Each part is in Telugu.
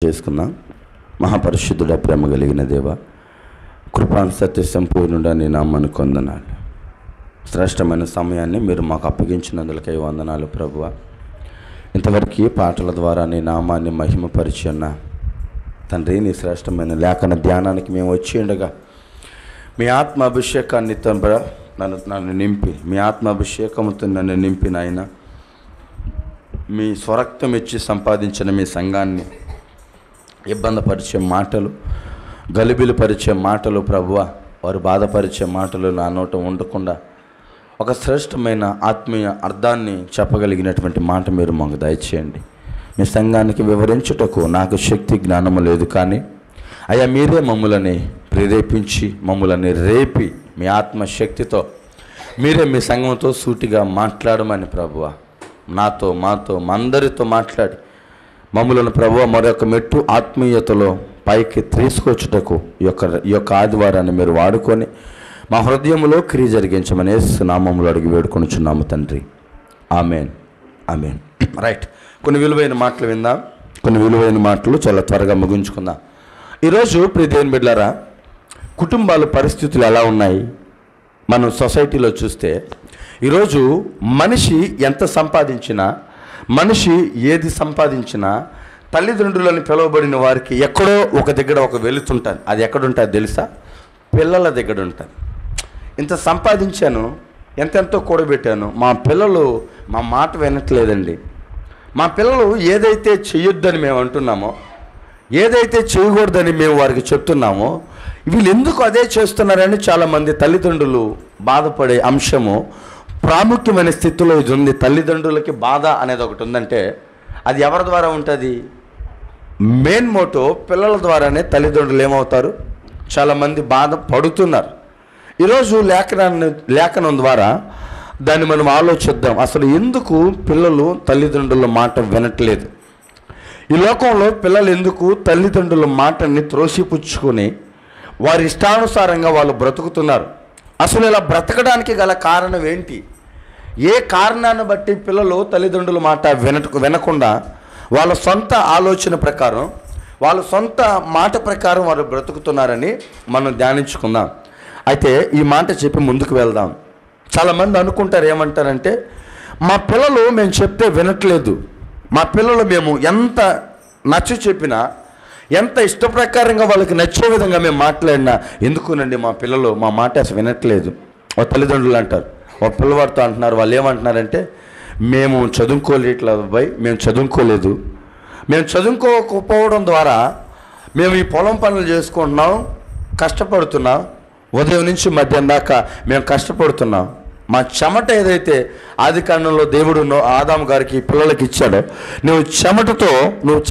చేసుకుందాం. మహాపరిశుద్ధుడ, ప్రేమ కలిగిన దేవ, కృపాను సత్య సంపూర్ణుడా, నీ నామానికి వందనాలు. శ్రేష్టమైన సమయాన్ని మీరు మాకు అప్పగించినందులకై వందనాలు ప్రభువా. ఇంతవరకు పాటల ద్వారా నీ నామాన్ని మహిమపరిచి ఉన్న తండ్రి, నీ శ్రేష్టమైన లేఖన ధ్యానానికి మేము వచ్చి ఉండగా మీ ఆత్మ అభిషేకాన్ని నన్ను నింపి, మీ ఆత్మ అభిషేకంతో నన్ను నింపి నాయన, మీ స్వరక్తం ఇచ్చి సంపాదించిన మీ సంఘాన్ని ఇబ్బందిపరిచే మాటలు, గలిబిలు పరిచే మాటలు ప్రభువా, వారు బాధపరిచే మాటలు నా నోట ఉండకుండా ఒక శ్రేష్టమైన ఆత్మీయ అర్థాన్ని చెప్పగలిగినటువంటి మాట మీరు మాకు దయచేయండి. మీ సంఘానికి వివరించుటకు నాకు శక్తి జ్ఞానము లేదు, కానీ అయ్యా మీరే మమ్ములని ప్రేరేపించి మమ్ములని రేపి మీ ఆత్మశక్తితో మీరే మీ సంఘంతో సూటిగా మాట్లాడమని ప్రభువా, నాతో మాతో మా అందరితో మాట్లాడి మమ్ములను ప్రభువా మరొక మెట్టు ఆత్మీయతలో పైకి తీసుకొచ్చుటకు ఈ యొక్క ఆదివారాన్ని మీరు వాడుకొని మా హృదయంలో క్రియ జరిగించమని యేసు నామములో అడిగి వేడుకొనుచున్నాము తండ్రి. Amen, amen. రైట్, కొన్ని విలువైన మాటలు విందాం. కొన్ని విలువైన మాటలు చాలా త్వరగా ముగించుకుందాం. ఈరోజు ప్రియ దేవుని బిడ్డలారా, కుటుంబాల పరిస్థితులు ఎలా ఉన్నాయి మనం సొసైటీలో చూస్తే, ఈరోజు మనిషి ఎంత సంపాదించినా, మనిషి ఏది సంపాదించినా తల్లిదండ్రులని పిలువబడిన వారికి ఎక్కడో ఒక దగ్గర ఒక వెలుతుంటుంది. అది ఎక్కడుంటుంది తెలుసా? పిల్లల దగ్గర ఉంటుంది. ఇంత సంపాదించాను, ఎంతెంతో కూడబెట్టాను, మా పిల్లలు మా మాట వినట్లేదండి. మా పిల్లలు ఏదైతే చేయొద్దని మేము అంటున్నామో, ఏదైతే చేయకూడదని మేము వారికి చెప్తున్నామో, వీళ్ళు ఎందుకు అదే చేస్తున్నారని చాలామంది తల్లిదండ్రులు బాధపడే అంశము ప్రాముఖ్యమైన స్థితిలో ఇది ఉంది. తల్లిదండ్రులకి బాధ అనేది ఒకటి ఉందంటే అది ఎవరి ద్వారా ఉంటుంది? మెయిన్ మోటో పిల్లల ద్వారానే తల్లిదండ్రులు ఏమవుతారు? చాలామంది బాధ పడుతున్నారు. ఈరోజు లేఖనం ద్వారా దాన్ని మనం ఆలోచిద్దాం. అసలు ఎందుకు పిల్లలు తల్లిదండ్రుల మాట వినట్లేదు? ఈ లోకంలో పిల్లలు ఎందుకు తల్లిదండ్రుల మాటని త్రోసిపుచ్చుకొని వారి ఇష్టానుసారంగా వాళ్ళు బ్రతుకుతున్నారు? అసలు ఇలా బ్రతకడానికి గల కారణం ఏంటి? ఏ కారణాన్ని బట్టి పిల్లలు తల్లిదండ్రుల మాట వినకుండా వాళ్ళ సొంత ఆలోచన ప్రకారం, వాళ్ళ సొంత మాట ప్రకారం వారు బ్రతుకుతున్నారని మనం ధ్యానించుకుందాం. అయితే ఈ మాట చెప్పి ముందుకు వెళ్దాం. చాలామంది అనుకుంటారు, ఏమంటారంటే, మా పిల్లలు మేము చెప్తే వినట్లేదు, మా పిల్లలు మేము ఎంత నచ్చ చెప్పినా, ఎంత ఇష్టప్రకారంగా వాళ్ళకి నచ్చే విధంగా మేము మాట్లాడినా ఎందుకునండి మా పిల్లలు మా మాట అసలు వినట్లేదు. ఓ తల్లిదండ్రులు అంటారు, ఒక పిల్లవాడితో అంటున్నారు, వాళ్ళు ఏమంటున్నారంటే, మేము చదువుకోలేట్లేదు అబ్బాయి, మేము చదువుకోలేదు, మేము చదువుకోకపోవడం ద్వారా మేము ఈ పొలం పనులు చేసుకుంటున్నాం, కష్టపడుతున్నాం, ఉదయం నుంచి మధ్యాహ్నం దాకా మేము కష్టపడుతున్నాం. మా చెమట ఏదైతే ఆది కాండంలో దేవుడు ఆదాము గారికి పిల్లలకి ఇచ్చాడో, నువ్వు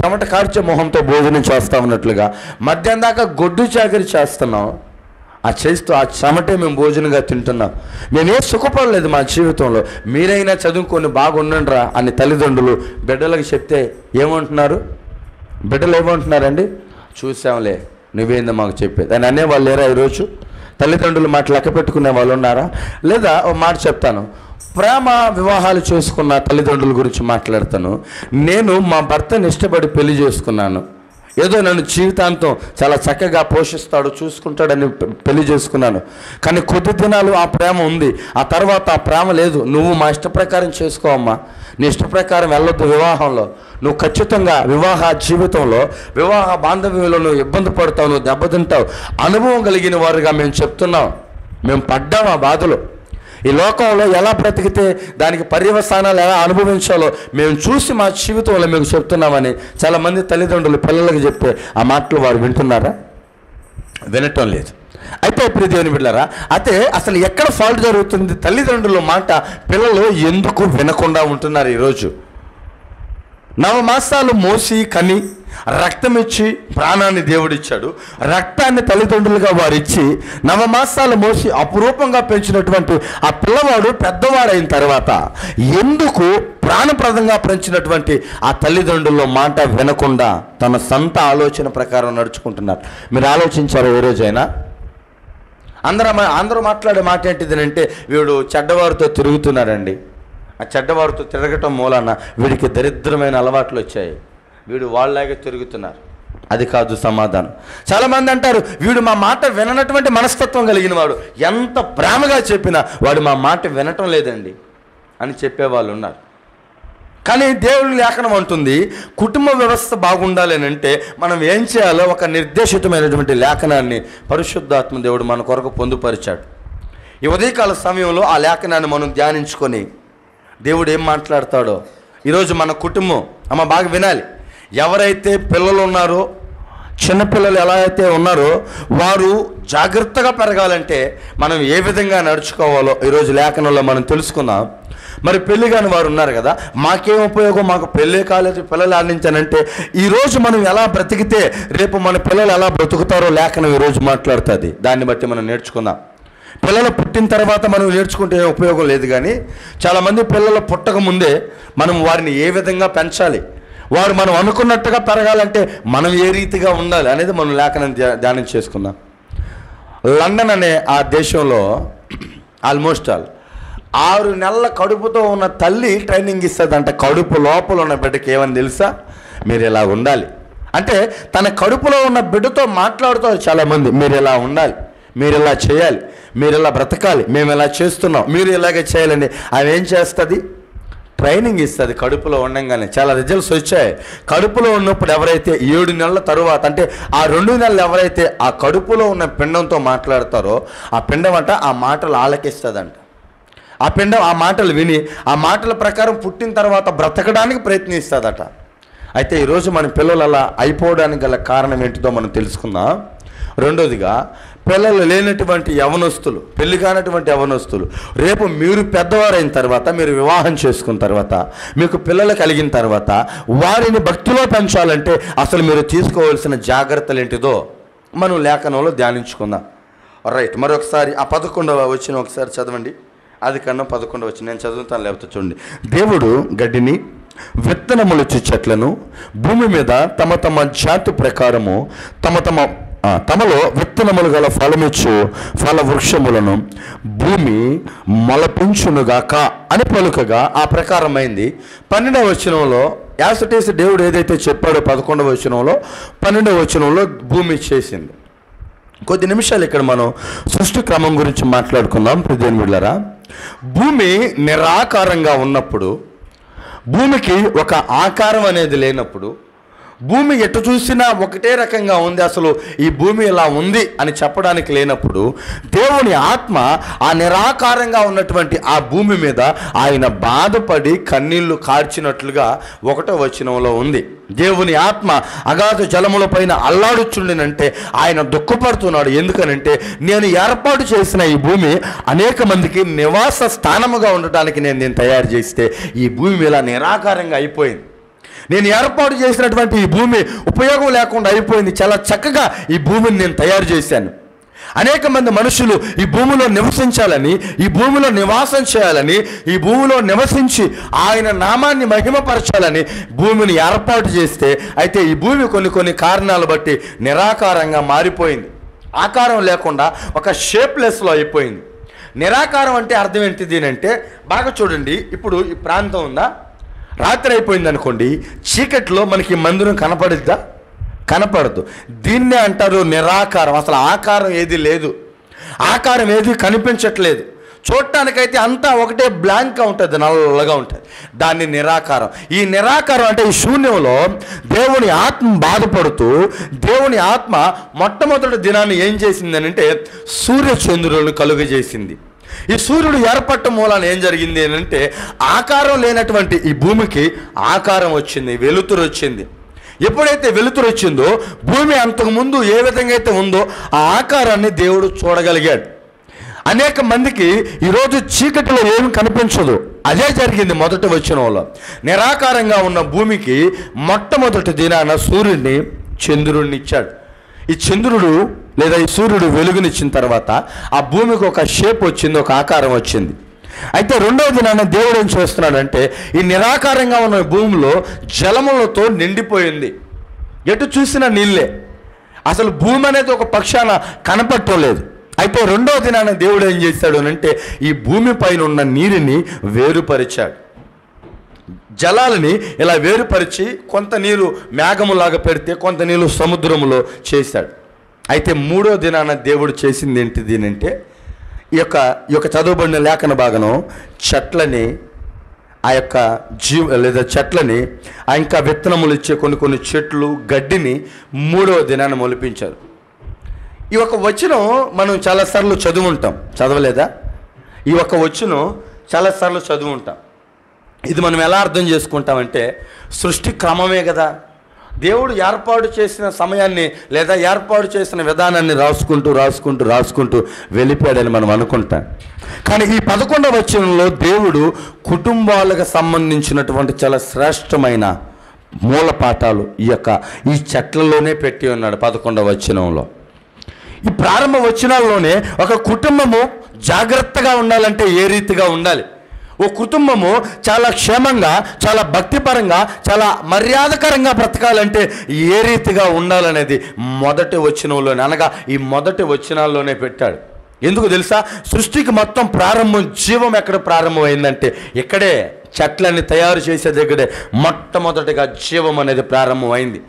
చెమట కార్చే మొహంతో భోజనం చేస్తా ఉన్నట్లుగా మధ్యాహ్నం దాకా గొడ్డు చాకరీ చేస్తున్నాం. ఆ చెమటే మేము భోజనంగా తింటున్నాం. మేమే సుఖపడలేదు మా జీవితంలో, మీరైనా చదువుకొని బాగుండండిరా అని తల్లిదండ్రులు బిడ్డలకు చెప్తే ఏమంటున్నారు? బిడ్డలు ఏమంటున్నారండి? చూసాంలే, నువ్వేందో మాకు చెప్పేది అని అనేవాళ్ళు లేరా? ఈరోజు తల్లిదండ్రులు మాట లెక్క పెట్టుకునే వాళ్ళు ఉన్నారా? లేదా ఓ మాట చెప్తాను, ప్రేమ వివాహాలు చేసుకున్న తల్లిదండ్రుల గురించి మాట్లాడతాను. నేను మా భర్తని ఇష్టపడి పెళ్లి చేసుకున్నాను, ఏదో నన్ను జీవితాంతం చాలా చక్కగా పోషిస్తాడు, చూసుకుంటాడని పెళ్లి చేసుకున్నాను. కానీ కొద్ది దినాలు ఆ ప్రేమ ఉంది, ఆ తర్వాత ఆ ప్రేమ లేదు. నువ్వు మా ఇష్ట ప్రకారం చేసుకోవమ్మా, నీ ఇష్ట ప్రకారం వెళ్ళొద్దు వివాహంలో. నువ్వు ఖచ్చితంగా వివాహ జీవితంలో, వివాహ బాంధవ్యంలో నువ్వు ఇబ్బంది పడతావు, నువ్వు దెబ్బతింటావు. అనుభవం కలిగిన వారుగా మేము చెప్తున్నాం, మేము పడ్డాం ఆ బాధలు. ఈ లోకంలో ఎలా బ్రతికితే దానికి పర్యవసానాలు ఎలా అనుభవించాలో మేము చూసి మా జీవితంలో మేము చెప్తున్నామని చాలామంది తల్లిదండ్రులు పిల్లలకు చెప్తే ఆ మాటలు వారు వింటున్నారా? వినటం లేదు. అయితే ప్రియ దేవుని బిడ్డలారా, అయితే అసలు ఎక్కడ ఫాల్ట్ జరుగుతుంది? తల్లిదండ్రుల మాట పిల్లలు ఎందుకు వినకుండా ఉంటున్నారు? ఈరోజు 9 మాసాలు మోసి కని రక్తం ఇచ్చి ప్రాణాన్ని దేవుడిచ్చాడు. రక్తాన్ని తల్లిదండ్రులుగా వారు ఇచ్చి 9 మాసాలు మోసి అపురూపంగా పెంచినటువంటి ఆ పిల్లవాడు పెద్దవాడైన తర్వాత ఎందుకు ప్రాణప్రదంగా పెంచినటువంటి ఆ తల్లిదండ్రుల మాట వినకుండా తన సొంత ఆలోచన ప్రకారం నడుచుకుంటున్నారు? మీరు ఆలోచించారు ఏ రోజైనా? అందరూ మాట్లాడే మాట ఏంటిదనంటే, వీడు చెడ్డవారితో తిరుగుతున్నాడండి, ఆ చెడ్డవారితో తిరగటం మూలాన వీడికి దరిద్రమైన అలవాట్లు వచ్చాయి, వీడు వాళ్ళలాగే తిరుగుతున్నారు. అది కాదు సమాధానం. చాలామంది అంటారు, వీడు మా మాట విననటువంటి మనస్తత్వం కలిగిన వాడు, ఎంత ప్రేమగా చెప్పినా వాడు మా మాట వినటం లేదండి అని చెప్పేవాళ్ళు ఉన్నారు. కానీ దేవుని లేఖనం అంటుంది, కుటుంబ వ్యవస్థ బాగుండాలి అని అంటే మనం ఏం చేయాలో ఒక నిర్దేశితమైనటువంటి లేఖనాన్ని పరిశుద్ధాత్మ దేవుడు మన కొరకు పొందుపరిచాడు. ఈ ఉదయకాల సమయంలో ఆ లేఖనాన్ని మనం ధ్యానించుకొని దేవుడు ఏం మాట్లాడతాడో ఈరోజు మన కుటుంబం బాగా వినాలి. ఎవరైతే పిల్లలు ఉన్నారో, చిన్నపిల్లలు ఎలా అయితే ఉన్నారో వారు జాగ్రత్తగా పెరగాలంటే మనం ఏ విధంగా నడుచుకోవాలో ఈరోజు లేఖనంలో మనం తెలుసుకుందాం. మరి పెళ్లి కాని వారు ఉన్నారు కదా, మాకేం ఉపయోగం, మాకు పెళ్ళే కాలేదు, పిల్లలు ఆడించానంటే ఈరోజు మనం ఎలా బ్రతికితే రేపు మన పిల్లలు ఎలా బ్రతుకుతారో లేఖనం ఈరోజు మాట్లాడుతుంది. దాన్ని బట్టి మనం నేర్చుకుందాం. పిల్లలు పుట్టిన తర్వాత మనం నేర్చుకుంటే ఉపయోగం లేదు, కానీ చాలామంది పిల్లలు పుట్టక ముందే మనం వారిని ఏ విధంగా పెంచాలి, వారు మనం అనుకున్నట్టుగా పెరగాలంటే మనం ఏ రీతిగా ఉండాలి అనేది మనం లేఖనం ధ్యానం చేసుకుందాం. లండన్ అనే ఆ దేశంలో ఆల్మోస్ట్ 6 నెలల కడుపుతో ఉన్న తల్లి ట్రైనింగ్ ఇస్తుందంట. కడుపు లోపల ఉన్న బిడ్డకి ఏమని తెలుసా, మీరు ఇలా ఉండాలి అంటే తన కడుపులో ఉన్న బిడ్డతో మాట్లాడుతారు చాలామంది. మీరు ఇలా ఉండాలి, మీరు ఇలా చేయాలి, మీరు ఇలా బ్రతకాలి, మేము ఇలా చేస్తున్నాం, మీరు ఇలాగే చేయాలని అవి ఏం చేస్తుంది, ట్రైనింగ్ ఇస్తుంది. కడుపులో ఉండగానే చాలా రిజల్ట్స్ వచ్చాయి. కడుపులో ఉన్నప్పుడు ఎవరైతే 7 నెలల తరువాత అంటే ఆ 2 నెలలు ఎవరైతే ఆ కడుపులో ఉన్న పిండంతో మాట్లాడతారో ఆ పిండం అంట ఆ మాటలు ఆలకిస్తుందంట. ఆ పిండం ఆ మాటలు విని ఆ మాటల ప్రకారం పుట్టిన తర్వాత బ్రతకడానికి ప్రయత్నిస్తుందట. అయితే ఈరోజు మన పిల్లలు అలా అయిపోవడానికి గల కారణం ఏంటిదో మనం తెలుసుకుందాం. రెండోదిగా, పిల్లలు లేనటువంటి యవనస్తులు, పెళ్లి కానటువంటి యవనస్తులు, రేపు మీరు పెద్దవారైన తర్వాత, మీరు వివాహం చేసుకున్న తర్వాత, మీకు పిల్లలు కలిగిన తర్వాత వారిని భక్తిలో పెంచాలంటే అసలు మీరు తీసుకోవాల్సిన జాగ్రత్తలు ఏంటిదో మనం లేఖనంలో ధ్యానించుకుందాం. రైట్, మరొకసారి ఆ 11వ వచనం ఒకసారి చదవండి. ఆదికాండం 11వ వచనం నేను చదువుతాను, లేకపోతే చూడండి. దేవుడు గడ్డిని, విత్తనములిచ్చు చెట్లను భూమి మీద తమ తమ జాతి ప్రకారము తమలో విత్తనములు గల ఫలమిచ్చు ఫల వృక్షములను భూమి మొలపించునుగాక అని పలుకగా ఆ ప్రకారమైంది. 12వ వచనంలో యాసటేసి దేవుడు ఏదైతే చెప్పాడో 11వ వచనంలో 12వ వచనంలో భూమి చేసింది. కొద్ది నిమిషాలు ఇక్కడ మనం సృష్టి క్రమం గురించి మాట్లాడుకుందాం. ప్రియదేవులారా, భూమి నిరాకారంగా ఉన్నప్పుడు, భూమికి ఒక ఆకారం అనేది లేనప్పుడు, భూమి ఎటు చూసినా ఒకటే రకంగా ఉంది, అసలు ఈ భూమి ఇలా ఉంది అని చెప్పడానికి లేనప్పుడు దేవుని ఆత్మ ఆ నిరాకారంగా ఉన్నటువంటి ఆ భూమి మీద ఆయన బాధపడి కన్నీళ్లు కార్చినట్లుగా 1వ వచనంలో ఉంది. దేవుని ఆత్మ అగాధ జలముల పైన అల్లాడుచుండినంటే ఆయన దుఃఖపడుతున్నాడు. ఎందుకనంటే నేను ఏర్పాటు చేసిన ఈ భూమి అనేక మందికి నివాస స్థానముగా ఉండటానికి నేను తయారు చేస్తే ఈ భూమి ఇలా నిరాకారంగా అయిపోయింది. నేను ఏర్పాటు చేసినటువంటి ఈ భూమి ఉపయోగం లేకుండా అయిపోయింది. చాలా చక్కగా ఈ భూమిని నేను తయారు చేశాను. అనేక మంది మనుషులు ఈ భూమిలో నివసించాలని, ఈ భూమిలో నివాసం చేయాలని, ఈ భూమిలో నివసించి ఆయన నామాన్ని మహిమపరచాలని భూమిని ఏర్పాటు చేస్తే, అయితే ఈ భూమి కొన్ని కారణాలు బట్టి నిరాకారంగా మారిపోయింది. ఆకారం లేకుండా ఒక షేప్లెస్లో అయిపోయింది. నిరాకారం అంటే అర్థం ఏంటిది అంటే, బాగా చూడండి, ఇప్పుడు ఈ ప్రాంతం ఉందా, రాత్రి అయిపోయింది అనుకోండి, చీకట్లో మనకి మందిరం కనపడిద్దా, కనపడదు. దీన్నే అంటారు నిరాకారం. అసలు ఆకారం ఏది లేదు, ఆకారం ఏది కనిపించట్లేదు. చూడటానికైతే అంతా ఒకటే బ్లాంక్గా ఉంటుంది, నల్లగా ఉంటుంది. దాన్ని నిరాకారం. ఈ నిరాకారం అంటే ఈ శూన్యంలో దేవుని ఆత్మ బాధపడుతూ, దేవుని ఆత్మ మొట్టమొదటి దినాన్ని ఏం చేసింది అంటే సూర్య చంద్రులను కలుగజేసింది. ఈ సూర్యుడు ఏర్పడటం మూలాన ఏం జరిగింది అంటే ఆకారం లేనటువంటి ఈ భూమికి ఆకారం వచ్చింది, వెలుతురు వచ్చింది. ఎప్పుడైతే వెలుతురు వచ్చిందో భూమి అంతకుముందు ఏ విధంగా అయితే ఉందో ఆ ఆకారాన్ని దేవుడు చూడగలిగాడు. అనేక మందికి ఈరోజు చీకటిలో ఏమి కనిపించదు. అదే జరిగింది 1వ వచనంలో. నిరాకారంగా ఉన్న భూమికి మొట్టమొదటి దినాన సూర్యుడిని, చంద్రుడిని ఇచ్చాడు. ఈ చంద్రుడు లేదా ఈ సూర్యుడు వెలుగునిచ్చిన తర్వాత ఆ భూమికి ఒక షేప్ వచ్చింది, ఒక ఆకారం వచ్చింది. అయితే 2వ దినాన దేవుడు ఏం చేస్తున్నాడంటే ఈ నిరాకారంగా ఉన్న భూమిలో జలములతో నిండిపోయింది. ఎటు చూసినా నీళ్ళే, అసలు భూమి అనేది ఒక పక్షాన కనపడటం లేదు. అయితే 2వ దినాన దేవుడు ఏం చేశాడు అంటే ఈ భూమి పైన ఉన్న నీరుని వేరుపరిచాడు. జలాలని ఇలా వేరుపరిచి కొంత నీరు మేఘములాగా పెడితే కొంత నీరు సముద్రములో చేశాడు. అయితే మూడో దినాన దేవుడు చేసింది ఏంటిది అంటే ఈ యొక్క చదవబడిన లేఖన భాగం చెట్లని ఆ యొక్క లేదా చెట్లని ఇంకా విత్తనములు ఇచ్చే కొన్ని చెట్లు గడ్డిని మూడవ దినాన మొలిపించారు. ఈ ఒక వచనం మనం చాలాసార్లు చదువుంటాం, చదవలేదా? ఈ ఒక వచనం చాలాసార్లు చదువుంటాం. ఇది మనం ఎలా అర్థం చేసుకుంటామంటే సృష్టి క్రమమే కదా, దేవుడు ఏర్పాటు చేసిన సమయాన్ని లేదా ఏర్పాటు చేసిన విధానాన్ని రాసుకుంటూ వెళ్ళిపోయాడని మనం అనుకుంటాం. కానీ ఈ 11వ వచనంలో దేవుడు కుటుంబాలకు సంబంధించినటువంటి చాలా శ్రేష్టమైన మూల పాఠాలు ఈ చెట్లలోనే పెట్టి ఉన్నాడు 11వ వచనంలో. ఈ ప్రారంభ వచనాల్లోనే ఒక కుటుంబము జాగ్రత్తగా ఉండాలంటే ఏ రీతిగా ఉండాలి, ఓ కుటుంబము చాలా క్షేమంగా, చాలా భక్తిపరంగా, చాలా మర్యాదకరంగా బ్రతకాలంటే ఏ రీతిగా ఉండాలనేది మొదటి వచనంలోనే, అనగా ఈ మొదటి వచనాల్లోనే పెట్టాడు. ఎందుకు తెలుసా? సృష్టికి మొత్తం ప్రారంభం, జీవం ఎక్కడ ప్రారంభమైందంటే ఇక్కడే, చెట్లని తయారు చేసే దగ్గరే మొట్టమొదటిగా జీవం అనేది ప్రారంభమైంది.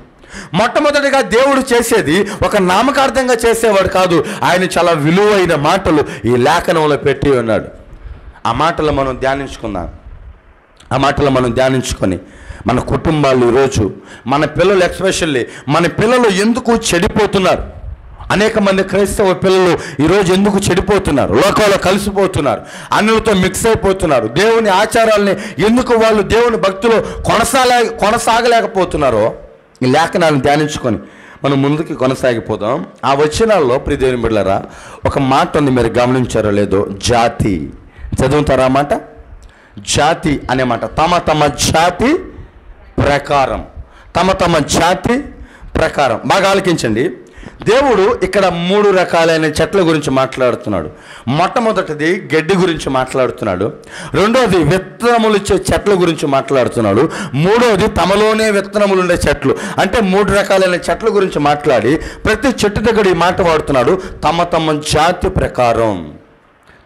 మొట్టమొదటిగా దేవుడు చేసేది ఒక నామకార్థంగా చేసేవాడు కాదు, ఆయన చాలా విలువైన మాటలు ఈ లేఖనంలో పెట్టి ఉన్నాడు. ఆ మాటలు మనం ధ్యానించుకుందాం. ఆ మాటలు మనం ధ్యానించుకొని మన కుటుంబాలు ఈరోజు, మన పిల్లలు ఎస్పెషల్లీ, మన పిల్లలు ఎందుకు చెడిపోతున్నారు, అనేక మంది క్రైస్తవ పిల్లలు ఈరోజు ఎందుకు చెడిపోతున్నారు, లోకంలో కలిసిపోతున్నారు, అన్యులతో మిక్స్ అయిపోతున్నారు, దేవుని ఆచారాలని ఎందుకు వాళ్ళు దేవుని భక్తిలో కొనసాగలేకపోతున్నారో ఈ లేఖనాలను ధ్యానించుకొని మనం ముందుకు కొనసాగిపోదాం. ఆ వచనాల్లో ప్రియ దేవుని బిడ్డలారా ఒక మాట ఉంది, మీరు గమనించారో లేదో, జాతి. చదువుతారా మాట? జాతి అనే మాట. తమ జాతి ప్రకారం, తమ జాతి ప్రకారం. బాగా ఆలకించండి. దేవుడు ఇక్కడ 3 రకాలైన చెట్ల గురించి మాట్లాడుతున్నాడు. మొట్టమొదటిది గడ్డి గురించి మాట్లాడుతున్నాడు, రెండోది విత్తనములు ఇచ్చే చెట్ల గురించి మాట్లాడుతున్నాడు, మూడోది తమలోనే విత్తనములు ఉండే చెట్లు. అంటే 3 రకాలైన చెట్ల గురించి మాట్లాడి ప్రతి చెట్టు దగ్గర ఈ మాట వాడుతున్నాడు, తమ జాతి ప్రకారం.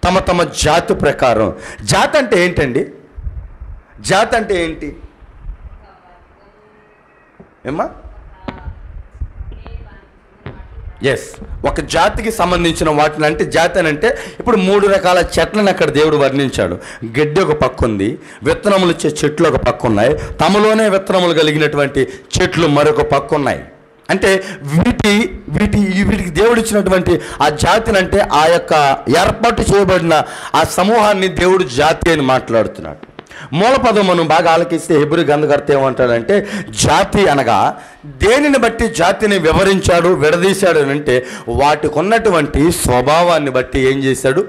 తమ జాతి ప్రకారం. జాతి అంటే ఏంటండి? జాతి అంటే ఏంటి ఏమ్మా? ఎస్, ఒక జాతికి సంబంధించిన వాటిని అంటే జాతి అని అంటే ఇప్పుడు 3 రకాల చెట్లను అక్కడ దేవుడు వర్ణించాడు. గడ్డి ఒక పక్క ఉంది, విత్తనములు ఇచ్చే చెట్లు ఒక పక్క ఉన్నాయి, తమలోనే విత్తనములు కలిగినటువంటి చెట్లు మరొక పక్క ఉన్నాయి. అంటే వీటికి దేవుడు ఇచ్చినటువంటి ఆ జాతిని, అంటే ఆ యొక్క ఏర్పాటు చేయబడిన ఆ సమూహాన్ని దేవుడు జాతి అని మాట్లాడుతున్నాడు. మూలపదం మనం బాగా ఆలకిస్తే హెబ్రీ గ్రంథకర్త ఏమంటాడంటే, జాతి అనగా దేనిని బట్టి జాతిని వివరించాడు, విడదీశాడు అని అంటే వాటికి ఉన్నటువంటి స్వభావాన్ని బట్టి ఏం చేశాడు?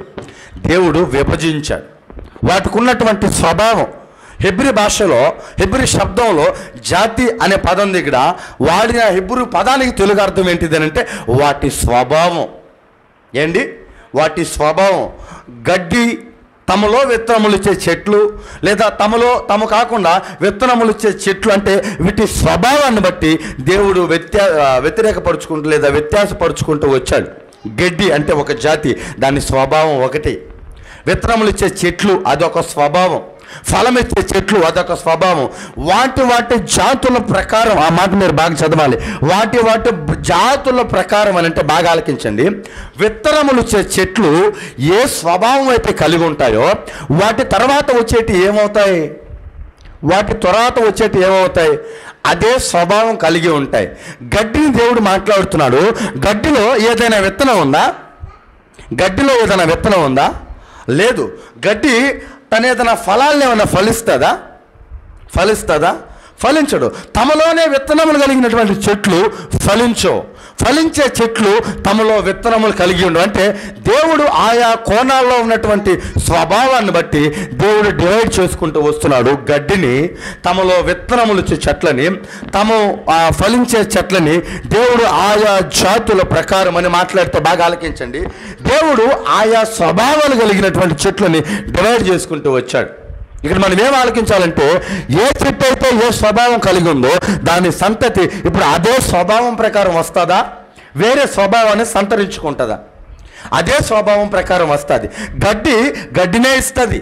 దేవుడు విభజించాడు. వాటికి ఉన్నటువంటి స్వభావం. హెబ్రీ భాషలో, హెబ్రీ శబ్దంలో జాతి అనే పదం దగ్గర వాడిన హెబ్రీ పదానికి తెలుగు అర్థం ఏంటిది అని అంటే వాటి స్వభావం. ఏంటి? వాటి స్వభావం. గడ్డి, తమలో విత్తనములు ఇచ్చే చెట్లు, లేదా తమ కాకుండా విత్తనములు ఇచ్చే చెట్లు, అంటే వీటి స్వభావాన్ని బట్టి దేవుడు వ్యతిరేకపరుచుకుంటూ లేదా వ్యత్యాసపరుచుకుంటూ వచ్చాడు. గడ్డి అంటే ఒక జాతి, దాని స్వభావం ఒకటి. విత్తనములు ఇచ్చే చెట్లు అదొక స్వభావం, ఫలం ఇచ్చే చెట్లు అదొక స్వభావం. వాటి జాతుల ప్రకారం, ఆ మాట మీరు బాగా చదవాలి, వాటి జాతుల ప్రకారం అని అంటే బాగా ఆలకించండి. విత్తనములు ఇచ్చే చెట్లు ఏ స్వభావం అయితే కలిగి ఉంటాయో వాటి తర్వాత వచ్చేటి ఏమవుతాయి? అదే స్వభావం కలిగి ఉంటాయి. గడ్డిని దేవుడు మాట్లాడుతున్నాడు. గడ్డిలో ఏదైనా విత్తనం ఉందా? లేదు. గడ్డి తన ఏదైనా ఫలాలను ఏమైనా ఫలిస్తుందా? ఫలించడు. తమలోనే విత్తనములు కలిగినటువంటి చెట్లు ఫలించే చెట్లు తమలో విత్తనములు కలిగి ఉండవు. అంటే దేవుడు ఆయా కోణాల్లో ఉన్నటువంటి స్వభావాన్ని బట్టి దేవుడు డివైడ్ చేసుకుంటూ వస్తున్నాడు. గడ్డిని, తమలో విత్తనములు ఇచ్చే చెట్లని, ఫలించే చెట్లని దేవుడు ఆయా జాతుల ప్రకారం అని మాట్లాడితే బాగా ఆలకించండి. దేవుడు ఆయా స్వభావాలు కలిగినటువంటి చెట్లని డివైడ్ చేసుకుంటూ వచ్చాడు. ఇక్కడ మనం ఏం ఆలోచించాలంటే, ఏ చెట్టు అయితే ఏ స్వభావం కలిగి ఉందో దాని సంతతి ఇప్పుడు అదే స్వభావం ప్రకారం వస్తుందా, వేరే స్వభావాన్ని సంతరించుకుంటుందా? అదే స్వభావం ప్రకారం వస్తుంది. గడ్డినే ఇస్తుంది,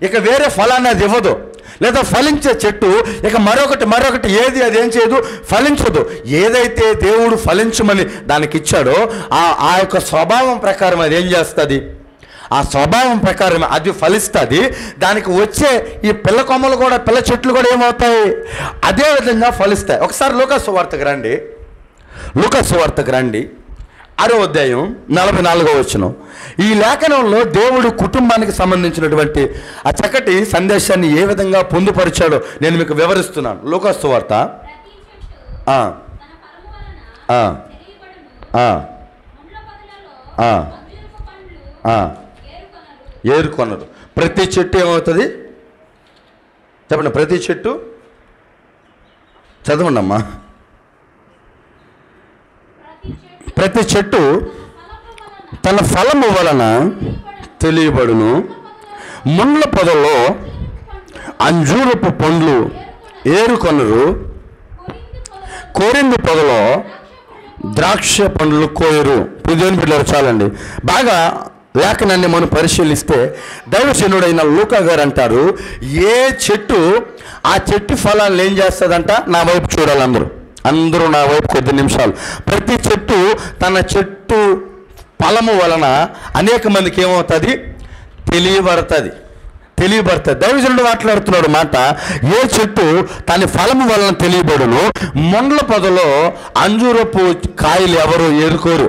ఇక వేరే ఫలాన్ని అది ఇవ్వదు. లేదా ఫలించే చెట్టు ఇక మరొకటి ఏది అది ఏం చేయదు, ఫలించదు. ఏదైతే దేవుడు ఫలించమని దానికి ఇచ్చాడో ఆ యొక్క స్వభావం ప్రకారం అది ఏం చేస్తుంది, ఆ స్వభావం ప్రకారం అది ఫలిస్తుంది. దానికి వచ్చే ఈ పిల్ల కొమ్మలు కూడా, పిల్ల చెట్లు కూడా ఏమవుతాయి, అదే విధంగా ఫలిస్తాయి. ఒకసారి లూకాసు సువార్తకు రండి, లూకాసు సువార్తకు రండి, 6వ అధ్యాయం 44వ వచనం. ఈ లేఖనంలో దేవుడు కుటుంబానికి సంబంధించినటువంటి ఆ చక్కటి సందేశాన్ని ఏ విధంగా పొందుపరిచాడో నేను మీకు వివరిస్తున్నాను. లూకాసు సువార్త ఏరుకొనరు. ప్రతి చెట్టు ఏమవుతుంది చెప్పండి, ప్రతి చెట్టు చదవండి అమ్మా. ప్రతి చెట్టు తన ఫలము వలన తెలియబడును. ముండ్ల పొదలో అంజూరపు పండ్లు ఏరుకొనరు, కోరింది పొదలో ద్రాక్ష పండ్లు కోయరు. దేవుని బిడ్డలారా చాలండి, బాగా లేఖనాన్ని మనం పరిశీలిస్తే దైవజనుడైన లూకా గారు అంటారు, ఏ చెట్టు ఆ చెట్టు ఫలాన్ని ఏం చేస్తుందంట, నా వైపు చూడాలి అందరూ నా వైపు కొద్ది నిమిషాలు. ప్రతి చెట్టు తన చెట్టు ఫలము వలన అనేక మందికి ఏమవుతుంది, తెలియబడుతుంది. దైవజనుడు మాట్లాడుతున్నాడు మాట, ఏ చెట్టు తన ఫలము వలన తెలియబడును. ముండ్ల పొదలో అంజూరపు కాయలు ఎవరు ఏరుకోరు,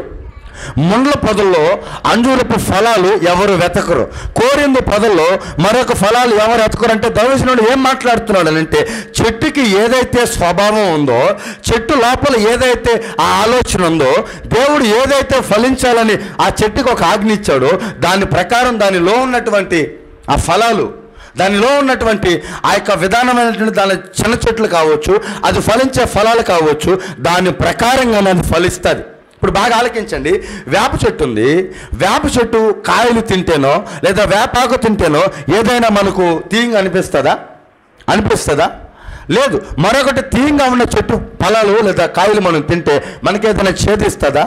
ముండ్ల పొదల్లో అంజూరపు ఫలాలు ఎవరు వెతకరు, కోరింది పొదల్లో మరొక ఫలాలు ఎవరు వెతకరు. అంటే దైవజనుడు ఏం మాట్లాడుతున్నాడు అంటే, చెట్టుకి ఏదైతే స్వభావం ఉందో, చెట్టు లోపల ఏదైతే ఆ ఆలోచన ఉందో, దేవుడు ఏదైతే ఫలించాలని ఆ చెట్టుకి ఒక ఆజ్ఞ ఇచ్చాడో దాని ప్రకారం దానిలో ఉన్నటువంటి ఆ ఫలాలు, దానిలో ఉన్నటువంటి ఆ యొక్క విధానమైనటువంటి దాని చిన్న చెట్లు కావచ్చు, అది ఫలించే ఫలాలు కావచ్చు, దాని ప్రకారంగానే అది ఫలిస్తుంది. ఇప్పుడు బాగా ఆలకించండి, వేప చెట్టు ఉంది. వేప చెట్టు కాయలు తింటేనో లేదా వేపాకు తింటేనో ఏదైనా మనకు తీయంగా అనిపిస్తుందా? లేదు. మరొకటి తీయంగా ఉన్న చెట్టు ఫలాలు లేదా కాయలు మనం తింటే మనకేదైనా ఛేదిస్తుందా?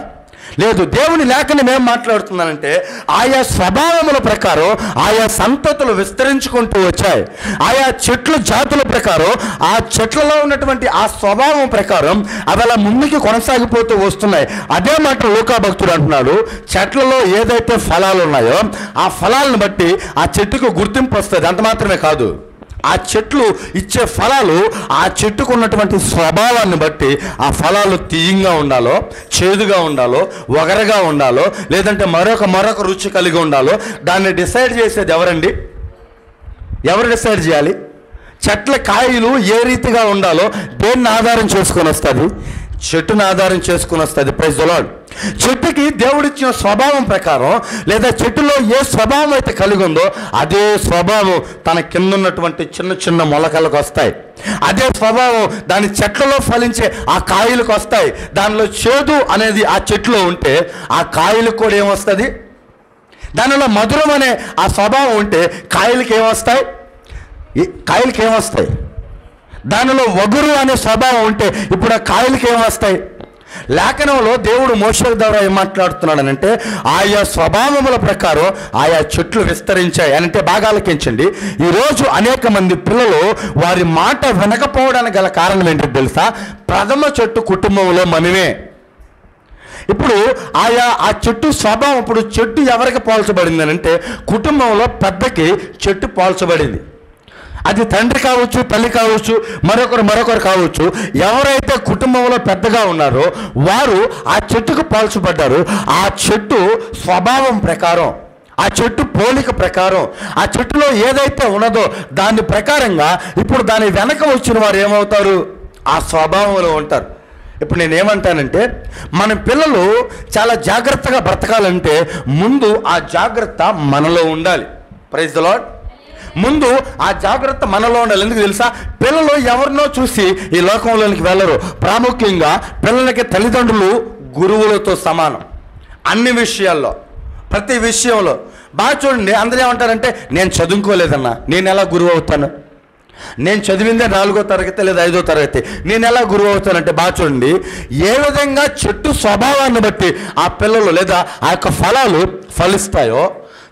లేదు. దేవుని లేఖనం ఏం మాట్లాడుతున్నానంటే, ఆయా స్వభావముల ప్రకారం ఆయా సంతతులు విస్తరించుకుంటూ వచ్చాయి. ఆయా చెట్ల జాతుల ప్రకారం ఆ చెట్లలో ఉన్నటువంటి ఆ స్వభావం ప్రకారం అవి అలా ముందుకు కొనసాగిపోతూ వస్తున్నాయి. అదే మాట లూకా భక్తుడు అంటున్నాడు, చెట్లలో ఏదైతే ఫలాలు ఉన్నాయో ఆ ఫలాలను బట్టి ఆ చెట్టుకు గుర్తింపు వస్తుంది. అంత మాత్రమే కాదు, ఆ చెట్లు ఇచ్చే ఫలాలు ఆ చెట్టుకు ఉన్నటువంటి స్వభావాన్ని బట్టి ఆ ఫలాలు తీయంగా ఉండాలో, చేదుగా ఉండాలో, వగరగా ఉండాలో, లేదంటే మరొక రుచి కలిగి ఉండాలో దాన్ని డిసైడ్ చేసేది ఎవరండి? ఎవరు డిసైడ్ చేయాలి? చెట్ల కాయలు ఏ రీతిగా ఉండాలో దేన్ని ఆధారం చేసుకొని వస్తుంది? చెట్టును ఆధారం చేసుకుని వస్తుంది. Praise the lord. చెట్టుకి దేవుడిచ్చిన స్వభావం ప్రకారం లేదా చెట్టులో ఏ స్వభావం అయితే కలిగి ఉందో అదే స్వభావం తన కింద ఉన్నటువంటి చిన్న చిన్న మొలకలకు వస్తాయి. అదే స్వభావం దాని చెట్లలో ఫలించే ఆ కాయలకు వస్తాయి. దానిలో చేదు అనేది ఆ చెట్టులో ఉంటే ఆ కాయలకు కూడా ఏమొస్తుంది? దానిలో మధురం అనే ఆ స్వభావం ఉంటే కాయలకి ఏమొస్తాయి? దానిలో వగురు అనే స్వభావం ఉంటే ఇప్పుడు ఆ కాయలకి ఏమొస్తాయి? లేఖనంలో దేవుడు మోషే ద్వారా ఏం మాట్లాడుతున్నాడనంటే, ఆయా స్వభావముల ప్రకారం ఆయా చెట్లు విస్తరించాయి అంటే. బాగా ఆలకించండి, ఈరోజు అనేక మంది పిల్లలు వారి మాట వినకపోవడానికి గల కారణం ఏంటో తెలుసా? ప్రథమ చెట్టు కుటుంబంలో మనమే. ఇప్పుడు ఆ చెట్టు స్వభావం, ఇప్పుడు చెట్టు ఎవరికి పోల్చబడింది అంటే కుటుంబంలో పెద్దకి చెట్టు పోల్చబడింది. అది తండ్రి కావచ్చు, తల్లి కావచ్చు, మరొకరు కావచ్చు. ఎవరైతే కుటుంబంలో పెద్దగా ఉన్నారో వారు ఆ చెట్టుకు పోల్చబడ్డారు. ఆ చెట్టు స్వభావం ప్రకారం, ఆ చెట్టు పోలిక ప్రకారం, ఆ చెట్టులో ఏదైతే ఉన్నదో దాని ప్రకారంగా ఇప్పుడు దాని వెనక వచ్చిన వారు ఏమవుతారు? ఆ స్వభావంలో ఉంటారు. ఇప్పుడు నేనేమంటానంటే, మన పిల్లలు చాలా జాగ్రత్తగా బ్రతకాలంటే ముందు ఆ జాగ్రత్త మనలో ఉండాలి. Praise the lord. ముందు ఆ జాగ్రత్త మనలో ఉండాలి. ఎందుకు తెలుసా? పిల్లలు ఎవరినో చూసి ఈ లోకంలోనికి వెళ్ళరు. ప్రాముఖ్యంగా పిల్లలకి తల్లిదండ్రులు గురువులతో సమానం. అన్ని విషయాల్లో, ప్రతి విషయంలో. బాగా చూడండి, అందరూ ఏమంటారంటే, నేను చదువుకోలేదన్నా, నేను ఎలా గురువు అవుతాను? నేను చదివిందే 4వ తరగతి లేదా 5వ తరగతి, నేను ఎలా గురువు అవుతానంటే, బాగా చూడండి, ఏ విధంగా చెట్టు స్వభావాన్ని బట్టి ఆ పిల్లలు లేదా ఆ యొక్క ఫలాలు ఫలిస్తాయో,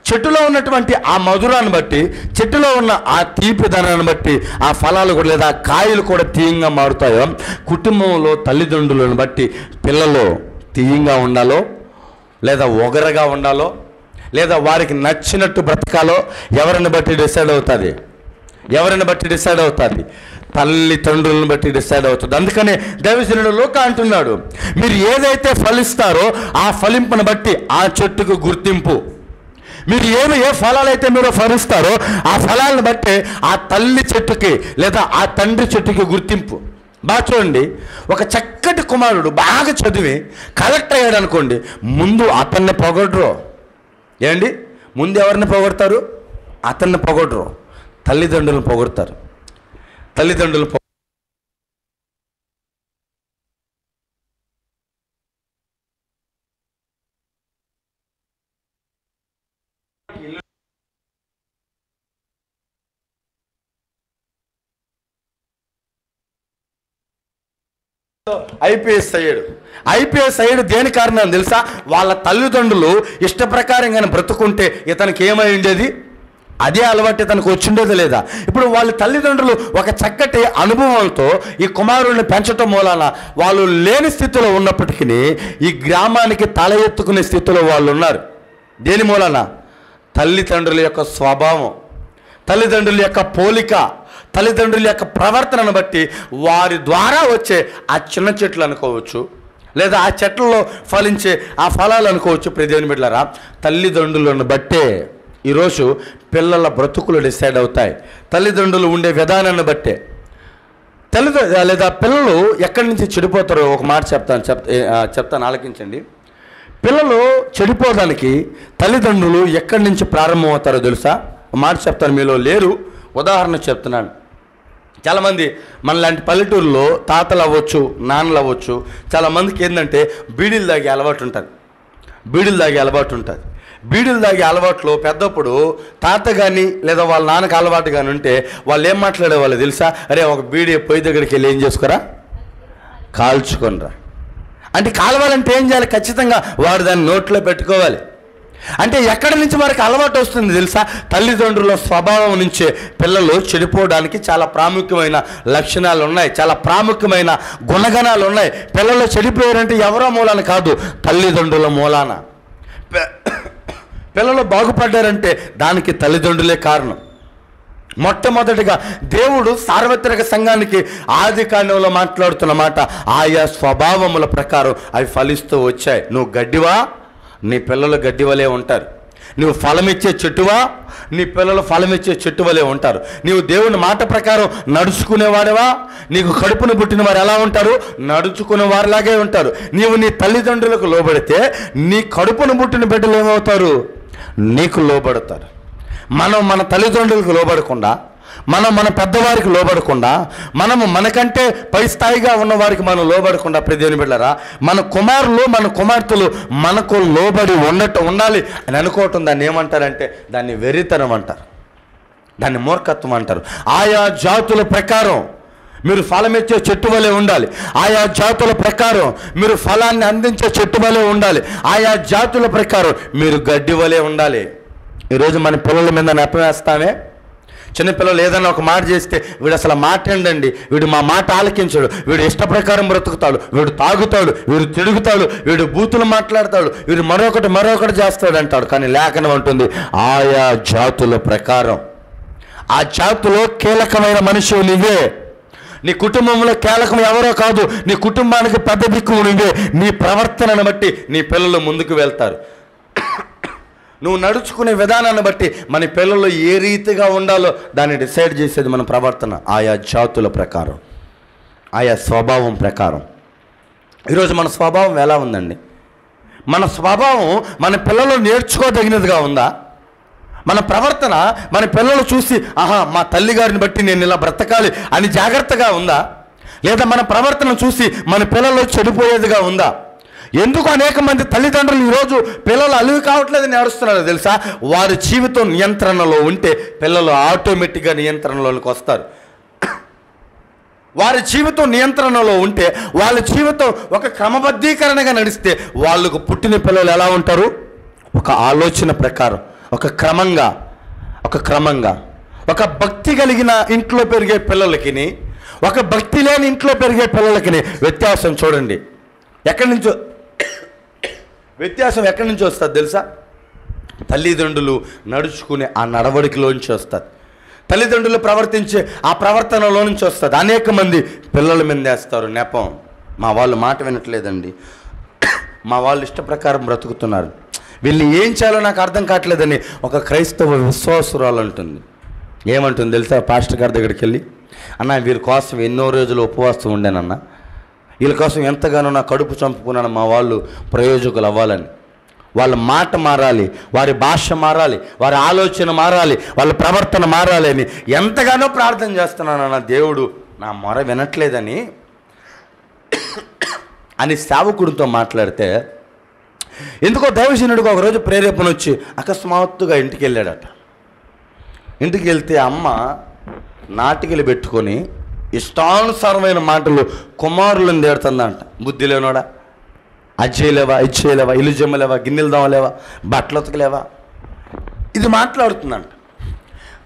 చెట్టులో ఉన్నటువంటి ఆ మధురాన్ని బట్టి, చెట్టులో ఉన్న ఆ తీపిదనాన్ని బట్టి ఆ ఫలాలు కూడా లేదా ఆ కాయలు కూడా తీయంగా మారుతాయో, కుటుంబంలో తల్లిదండ్రులను బట్టి పిల్లలు తీయంగా ఉండాలో, లేదా ఒగరగా ఉండాలో, లేదా వారికి నచ్చినట్టు బ్రతకాలో ఎవరిని బట్టి డిసైడ్ అవుతుంది? ఎవరిని బట్టి డిసైడ్ అవుతుంది? తల్లిదండ్రులను బట్టి డిసైడ్ అవుతుంది. అందుకనే దైవజనుడు లూకా అంటున్నాడు, మీరు ఏదైతే ఫలిస్తారో ఆ ఫలింపును బట్టి ఆ చెట్టుకు గుర్తింపు. మీరు ఏ ఫలాలైతే మీరు ఫలిస్తారో ఆ ఫలాలను బట్టి ఆ తల్లి చెట్టుకి లేదా ఆ తండ్రి చెట్టుకి గుర్తింపు. బాగా చూడండి, ఒక చక్కటి కుమారుడు బాగా చదివి కలెక్టర్ అయ్యాడు అనుకోండి, ముందు అతన్ని పొగడరు. ఏండి, ముందు ఎవరిని పొగడతారు? అతన్ని పొగడరు, తల్లిదండ్రులను పొగడతారు. తల్లిదండ్రులు ఐపీఎస్ అయ్యాడు. దేని కారణం తెలుసా? వాళ్ళ తల్లిదండ్రులు ఇష్టప్రకారంగా బ్రతుకుంటే ఇతనికి ఏమై ఉండేది? అదే అలవాటు ఇతనికి వచ్చిండేది లేదా? ఇప్పుడు వాళ్ళ తల్లిదండ్రులు ఒక చక్కటి అనుభవంతో ఈ కుమారుడిని పెంచటం మూలాన వాళ్ళు లేని స్థితిలో ఉన్నప్పటికీ ఈ గ్రామానికి తల ఎత్తుకునే స్థితిలో వాళ్ళు ఉన్నారు. దేని మూలాన? తల్లిదండ్రుల యొక్క స్వభావం, తల్లిదండ్రుల యొక్క పోలిక, తల్లిదండ్రుల యొక్క ప్రవర్తనను బట్టి వారి ద్వారా వచ్చే ఆ చిన్న చెట్లు అనుకోవచ్చు, లేదా ఆ చెట్లలో ఫలించే ఆ ఫలాలు అనుకోవచ్చు. ప్రియదేవుని బిడ్డలారా, తల్లిదండ్రులను బట్టే ఈరోజు పిల్లల బ్రతుకులు డిసైడ్ అవుతాయి. తల్లిదండ్రులు ఉండే విధానాన్ని బట్టే లేదా పిల్లలు ఎక్కడి నుంచి చెడిపోతారో ఒక మాట చెప్తాను ఆలకించండి. పిల్లలు చెడిపోవడానికి తల్లిదండ్రులు ఎక్కడి నుంచి ప్రారంభమవుతారో తెలుసా? ఒక మాట చెప్తాను, మీలో లేరు, ఉదాహరణ చెప్తున్నాను. చాలామంది మనలాంటి పల్లెటూరులో తాతలు అవ్వచ్చు, నాన్నలు అవ్వచ్చు, చాలామందికి ఏంటంటే బీడీలు తాగే అలవాటు ఉంటుంది. బీడీలు తాగే అలవాట్లో పెద్దప్పుడు తాత కానీ లేదా వాళ్ళ నాన్నకు అలవాటు కానీ ఉంటే వాళ్ళు ఏం మాట్లాడేవాళ్ళు తెలుసా? అరే, ఒక బీడీ పొయ్యి దగ్గరికి వెళ్ళి ఏం చేసుకోరా, కాల్చుకొనిరా. అంటే కాలవాలంటే ఏం చేయాలి? ఖచ్చితంగా వాడు దాన్ని నోట్లో పెట్టుకోవాలి. అంటే ఎక్కడి నుంచి వారికి అలవాటు వస్తుంది తెలుసా? తల్లిదండ్రుల స్వభావం నుంచే పిల్లలు చెడిపోవడానికి చాలా ప్రాముఖ్యమైన లక్షణాలు ఉన్నాయి, చాలా ప్రాముఖ్యమైన గుణగణాలు ఉన్నాయి. పిల్లలు చెడిపోయారంటే ఎవరో మూలాన కాదు, తల్లిదండ్రుల మూలాన. పిల్లలు బాగుపడ్డారంటే దానికి తల్లిదండ్రులే కారణం. మొట్టమొదటిగా దేవుడు సార్వత్రిక సంఘానికి ఆది కాండంలో మాట్లాడుతున్న మాట, ఆయా స్వభావముల ప్రకారం అవి ఫలిస్తూ వచ్చాయి. నువ్వు గడ్డివా, నీ పిల్లలు గడ్డి వలె ఉంటారు. నువ్వు ఫలమిచ్చే చెట్టువా, నీ పిల్లలు ఫలమిచ్చే చెట్టు వలె ఉంటారు. నీవు దేవుని మాట ప్రకారం నడుచుకునేవాడివా, నీకు కడుపును పుట్టిన వారు ఎలా ఉంటారు? నడుచుకునే వారిలాగే ఉంటారు. నీవు నీ తల్లిదండ్రులకు లోబడితే నీ కడుపును పుట్టిన బిడ్డలు ఏమవుతారు? నీకు లోబడతారు. మనం మన తల్లిదండ్రులకు లోబడకుండా, మనం మన పెద్దవారికి లోబడకుండా, మనము మనకంటే పై స్థాయిగా ఉన్నవారికి మనం లోబడకుండా, ప్రియదేవుని బిడ్డలారా, మన కుమారులు మన కుమార్తెలు మనకు లోబడి ఉండాలి అని అనుకోవటం దాన్ని ఏమంటారంటే దాన్ని వెర్రితనం అంటారు, దాన్ని మూర్ఖత్వం అంటారు. ఆయా జాతుల ప్రకారం మీరు ఫలమిచ్చే చెట్టు వలె ఉండాలి. ఆయా జాతుల ప్రకారం మీరు ఫలాన్ని అందించే చెట్టు వలె ఉండాలి. ఆయా జాతుల ప్రకారం మీరు గడ్డి వలె ఉండాలి. ఈరోజు మన పిల్లల మీద నెపవేస్తామే. చిన్నపిల్లలు ఏదైనా ఒక మాట చేస్తే, వీడు అసలు మాట్లాడండి, వీడు మా మాట ఆలకించాడు, వీడు ఇష్ట ప్రకారం బ్రతుకుతాడు, వీడు తాగుతాడు, వీడు తిరుగుతాడు, వీడు బూతులు మాట్లాడతాడు, వీడు మరొకటి చేస్తాడు అంటాడు. కానీ లేఖనం ఉంటుంది, ఆయా జాతుల ప్రకారం. ఆ జాతులో కీలకమైన మనిషి నీవే. నీ కుటుంబంలో కీలకం ఎవరో కాదు, నీ కుటుంబానికి పెద్ద దిక్కు నువ్వే. నీ ప్రవర్తనను బట్టి నీ పిల్లలు ముందుకు వెళ్తారు. నువ్వు నడుచుకునే విధానాన్ని బట్టి మన పిల్లలు ఏ రీతిగా ఉండాలో దాన్ని డిసైడ్ చేసేది మన ప్రవర్తన. ఆయా జాతుల ప్రకారం, ఆయా స్వభావం ప్రకారం. ఈరోజు మన స్వభావం ఎలా ఉందండి? మన స్వభావం మన పిల్లలు నేర్చుకోదగినదిగా ఉందా? మన ప్రవర్తన మన పిల్లలు చూసి, ఆహా, మా తల్లిగారిని బట్టి నేను ఇలా బ్రతకాలి అని జాగ్రత్తగా ఉందా? లేదా మన ప్రవర్తన చూసి మన పిల్లలు చెడిపోయేదిగా ఉందా? ఎందుకు అనేక మంది తల్లిదండ్రులు ఈరోజు పిల్లలు అలివి కావట్లేదని ఏడుస్తున్నారు తెలుసా? వారి జీవితం నియంత్రణలో ఉంటే పిల్లలు ఆటోమేటిక్గా నియంత్రణలోకి వస్తారు. వారి జీవితం నియంత్రణలో ఉంటే, వాళ్ళ జీవితం ఒక క్రమబద్ధీకరణగా నడిస్తే వాళ్ళకు పుట్టిన పిల్లలు ఎలా ఉంటారు? ఒక ఆలోచన ప్రకారం, ఒక క్రమంగా ఒక భక్తి కలిగిన ఇంట్లో పెరిగే పిల్లలకి, ఒక భక్తి లేని ఇంట్లో పెరిగే పిల్లలకి వ్యత్యాసం చూడండి. వ్యత్యాసం ఎక్కడి నుంచి వస్తుంది తెలుసా? తల్లిదండ్రులు నడుచుకునే ఆ నడవడికలోంచి వస్తుంది. తల్లిదండ్రులు ప్రవర్తించే ఆ ప్రవర్తనలో నుంచి వస్తుంది. అనేక మంది పిల్లల మీద వేస్తారు నెపం. మా వాళ్ళు మాట వినట్లేదండి, మా వాళ్ళు ఇష్ట ప్రకారం బ్రతుకుతున్నారు, వీళ్ళు ఏం చేయాలో నాకు అర్థం కావట్లేదని ఒక క్రైస్తవ విశ్వాసురాలు అంటుంది. ఏమంటుంది తెలుసా? పాస్టర్ గారి దగ్గరికి వెళ్ళి, అన్న వీరి కోసం ఎన్నో రోజులు ఉపవాసం ఉండానన్న, వీళ్ళ కోసం ఎంతగానో నా కడుపు చంపుకున్నాను, మా వాళ్ళు ప్రయోజకులు అవ్వాలని, వాళ్ళ మాట మారాలి, వారి భాష మారాలి, వారి ఆలోచన మారాలి, వాళ్ళ ప్రవర్తన మారాలి అని ఎంతగానో ప్రార్థన చేస్తున్నానన్న, దేవుడు నా మొర వినట్లేదని అని సేవకుడితో మాట్లాడితే, ఎందుకో దైవజనుడికి ఒకరోజు ప్రేరేపణ వచ్చి అకస్మాత్తుగా ఇంటికి వెళ్ళాడట. ఇంటికి వెళ్తే అమ్మ నాటికలు పెట్టుకొని ఇష్టానుసారమైన మాటలు కుమారులను తేడుతుందంట. బుద్ధి లేనోడా, అది చేయలేవా, ఇది చేయలేవా, ఇల్లు జమ్మలేవా, గిన్నెలు దామలేవా, బట్టలు ఉతకలేవా, ఇది మాట్లాడుతుందంట.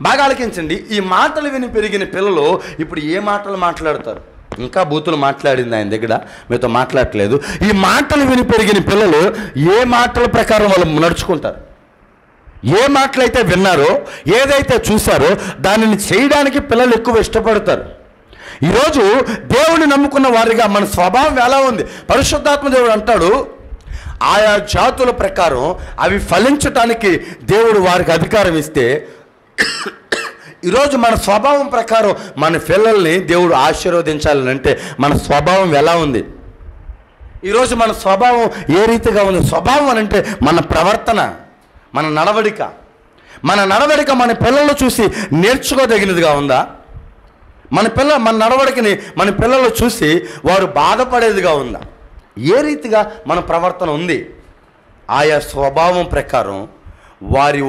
బాగా ఆలకించండి. ఈ మాటలు విని పెరిగిన పిల్లలు ఇప్పుడు ఏ మాటలు మాట్లాడతారు? ఇంకా బూతులు మాట్లాడింది ఆయన దగ్గర, మీతో మాట్లాడట్లేదు. ఈ మాటలు విని పెరిగిన పిల్లలు ఏ మాటల ప్రకారం వాళ్ళు నడుచుకుంటారు? ఏ మాటలైతే విన్నారో, ఏదైతే చూశారో దానిని చేయడానికి పిల్లలు ఎక్కువ ఇష్టపడతారు. ఈరోజు దేవుని నమ్ముకున్న వారిగా మన స్వభావం ఎలా ఉంది? పరిశుద్ధాత్మ దేవుడు అంటాడు, ఆయా జాతుల ప్రకారం అవి ఫలించటానికి దేవుడు వారికి అధికారం ఇస్తే, ఈరోజు మన స్వభావం ప్రకారం మన పిల్లల్ని దేవుడు ఆశీర్వదించాలని అంటే మన స్వభావం ఎలా ఉంది? ఈరోజు మన స్వభావం ఏ రీతిగా ఉంది? స్వభావం అని అంటే మన ప్రవర్తన, మన నడవడిక. మన పిల్లలు చూసి నేర్చుకోదగినదిగా ఉందా? మన నడవడికని మన పిల్లలు చూసి వారు బాధపడేదిగా ఉందా? ఏ రీతిగా మన ప్రవర్తన ఉంది? ఆయా స్వభావం ప్రకారం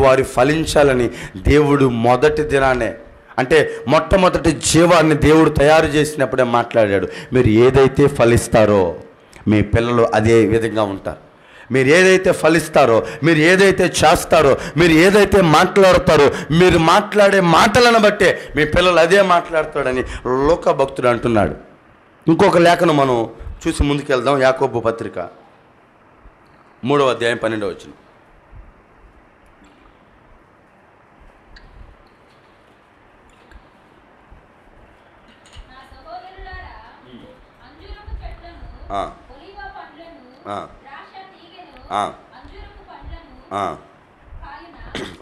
వారి ఫలించాలని దేవుడు మొదటి దినానే, అంటే మొట్టమొదటి జీవాన్ని దేవుడు తయారు చేసినప్పుడే మాట్లాడాడు. మీరు ఏదైతే ఫలిస్తారో మీ పిల్లలు అదే విధంగా ఉంటారు. మీరు ఏదైతే ఫలిస్తారో, మీరు ఏదైతే చేస్తారో, మీరు ఏదైతే మాట్లాడతారో, మీరు మాట్లాడే మాటలను బట్టే మీ పిల్లలు అదే మాట్లాడతాడని లోక భక్తుడు అంటున్నాడు. ఇంకొక లేఖను మనం చూసి ముందుకెళ్దాం. యాకోబు పత్రిక 3వ అధ్యాయం 12వ వచనం.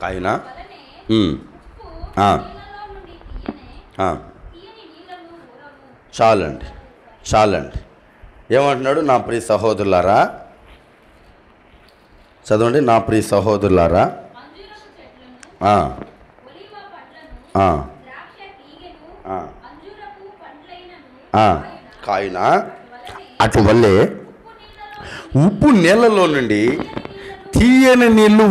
కాయనా చాలండి. ఏమంటున్నాడు? నా ప్రియ సహోదరులారా, చదవండి. నా ప్రియ సహోదరులారా, కాయనా అటువల్లే ఉప్పు నీళ్ళలో నుండి తీయని నీళ్ళు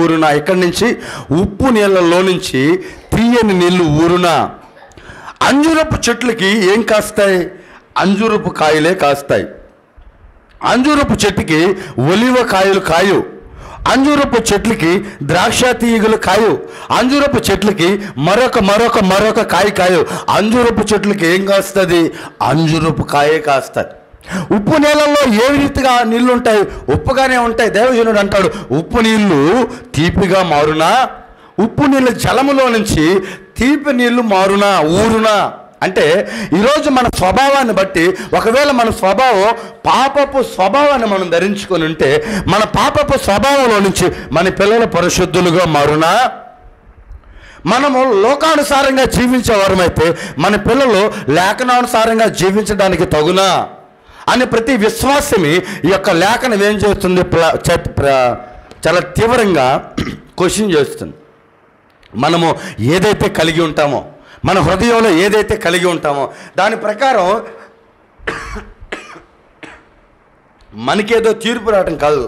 ఊరునా. ఇక్కడి నుంచి ఉప్పు నీళ్ళలో నుంచి తీయని నీళ్ళు ఊరునా. అంజూరపు చెట్లకి ఏం కాస్తాయి? అంజూరపు కాయలే కాస్తాయి. అంజూరపు చెట్టుకి ఒలివ కాయలు కాయు. అంజూరపు చెట్లకి ద్రాక్ష తీగలు కాయు. అంజూరపు చెట్లకి మరొక కాయు. అంజూరపు చెట్లకి ఏం కాస్తుంది? అంజూరపు కాయే కాస్తుంది. ఉప్పు నీళ్ళల్లో ఏ రీతిగా నీళ్ళు ఉంటాయి? ఉప్పుగానే ఉంటాయి. దైవజనుడు అంటాడు, ఉప్పు నీళ్ళు తీపిగా మారునా, ఉప్పు నీళ్ళు జలములో నుంచి తీపి నీళ్లు మారునా, ఊరునా. అంటే ఈరోజు మన స్వభావాన్ని బట్టి, ఒకవేళ మన స్వభావం పాపపు స్వభావాన్ని మనం ధరించుకొని ఉంటే, మన పాపపు స్వభావంలో నుంచి మన పిల్లలు పరిశుద్ధులుగా మారునా, మనము లోకానుసారంగా జీవించేవారమైతే మన పిల్లలు లేఖనానుసారంగా జీవించడానికి తగునా అని ప్రతి విశ్వాసమి ఈ యొక్క లేఖనం ఏం చేస్తుంది? చాలా తీవ్రంగా క్వశ్చన్ చేస్తుంది. మనము ఏదైతే కలిగి ఉంటామో, మన హృదయంలో ఏదైతే కలిగి ఉంటామో దాని ప్రకారం మనకేదో తీర్పు రావటం కాదు,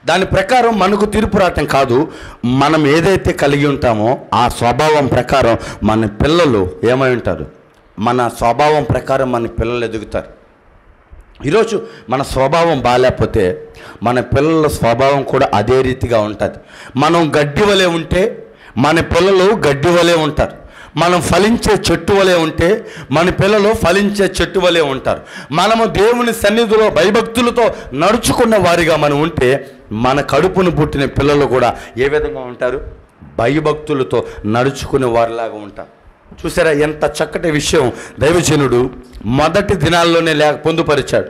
దాని ప్రకారం మనకు తీర్పు రావటం కాదు. మనం ఏదైతే కలిగి ఉంటామో ఆ స్వభావం ప్రకారం మన పిల్లలు ఏమై ఉంటారు? మన స్వభావం ప్రకారం మన పిల్లలు ఎదుగుతారు. ఈరోజు మన స్వభావం బాగాలేకపోతే మన పిల్లల స్వభావం కూడా అదే రీతిగా ఉంటుంది. మనం గడ్డి వలె ఉంటే మన పిల్లలు గడ్డి వలె ఉంటారు. మనం ఫలించే చెట్టు వలె ఉంటే మన పిల్లలు ఫలించే చెట్టు వలె ఉంటారు. మనము దేవుని సన్నిధిలో భయభక్తులతో నడుచుకున్న వారిగా మనం ఉంటే మన కడుపును పుట్టిన పిల్లలు కూడా ఏ విధంగా ఉంటారు? భయభక్తులతో నడుచుకునే వారిలాగా ఉంటారు. చూసారా ఎంత చక్కటి విషయం దైవజనుడు మొదటి దినాల్లోనే పొందుపరిచాడు.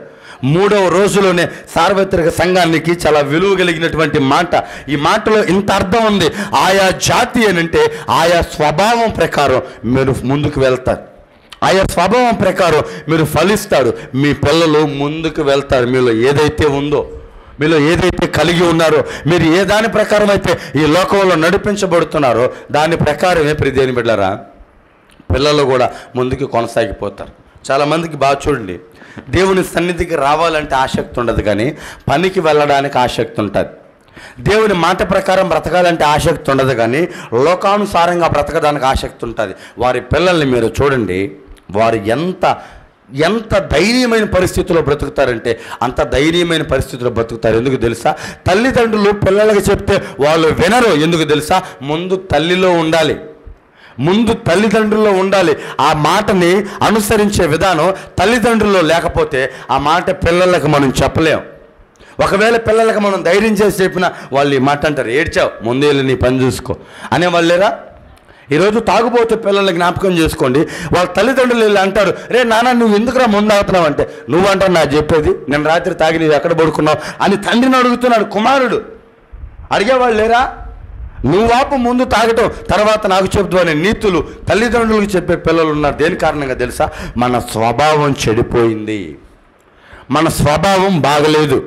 3వ రోజులోనే సార్వత్రిక సంఘానికి చాలా విలువ కలిగినటువంటి మాట. ఈ మాటలో ఇంత అర్థం ఉంది. ఆయా జాతి అనంటే ఆయా స్వభావం ప్రకారం మీరు ముందుకు వెళ్తారు, ఆయా స్వభావం ప్రకారం మీరు ఫలిస్తాడు. మీ పిల్లలు ముందుకు వెళ్తారు. మీలో ఏదైతే ఉందో, మీలో ఏదైతే కలిగి ఉన్నారో, మీరు ఏ దాని ప్రకారం అయితే ఈ లోకంలో నడిపించబడుతున్నారో దాని ప్రకారమే ప్రియదేని బిడ్డలారా పిల్లలు కూడా ముందుకు కొనసాగిపోతారు. చాలామందికి బాగా చూడండి, దేవుని సన్నిధికి రావాలంటే ఆసక్తి ఉండదు, కానీ పనికి వెళ్ళడానికి ఆసక్తి ఉంటుంది. దేవుని మాట ప్రకారం బ్రతకాలంటే ఆసక్తి ఉండదు, కానీ లోకానుసారంగా బ్రతకడానికి ఆసక్తి ఉంటుంది. వారి పిల్లల్ని మీరు చూడండి, వారు ఎంత ధైర్యమైన పరిస్థితుల్లో బ్రతుకుతారంటే అంత ధైర్యమైన పరిస్థితుల్లో బ్రతుకుతారు. ఎందుకు తెలుసా? తల్లిదండ్రులు పిల్లలకి చెప్తే వాళ్ళు వినరు. ఎందుకు తెలుసా? ముందు తల్లిలో ఉండాలి, ముందు తల్లిదండ్రుల్లో ఉండాలి. ఆ మాటని అనుసరించే విధానం తల్లిదండ్రుల్లో లేకపోతే ఆ మాట పిల్లలకు మనం చెప్పలేం. ఒకవేళ పిల్లలకు మనం ధైర్యం చేసి చెప్పినా వాళ్ళు ఈ మాట అంటారు, ఏడ్చావు ముందు వెళ్ళి నీ పని చూసుకో అనేవాళ్ళు లేరా? ఈరోజు తాగుబోతే పిల్లల్ని జ్ఞాపకం చేసుకోండి, వాళ్ళ తల్లిదండ్రులు వెళ్ళి అంటారు, రే నాన్న నువ్వు ఎందుకురా ముందు ఆగుతున్నావు అంటే, నువ్వు అంటావు నా చెప్పేది, నేను రాత్రి తాగి నువ్వు ఎక్కడ పడుకున్నావు అని తండ్రిని అడుగుతున్నాడు కుమారుడు. అడిగేవాళ్ళు లేరా? నువ్వు ఆపు ముందు తాగటం, తర్వాత నాకు చెబుతూ అనే నీతులు తల్లిదండ్రులకు చెప్పే పిల్లలు ఉన్నారు. దేని కారణంగా తెలుసా? మన స్వభావం చెడిపోయింది, మన స్వభావం బాగలేదు,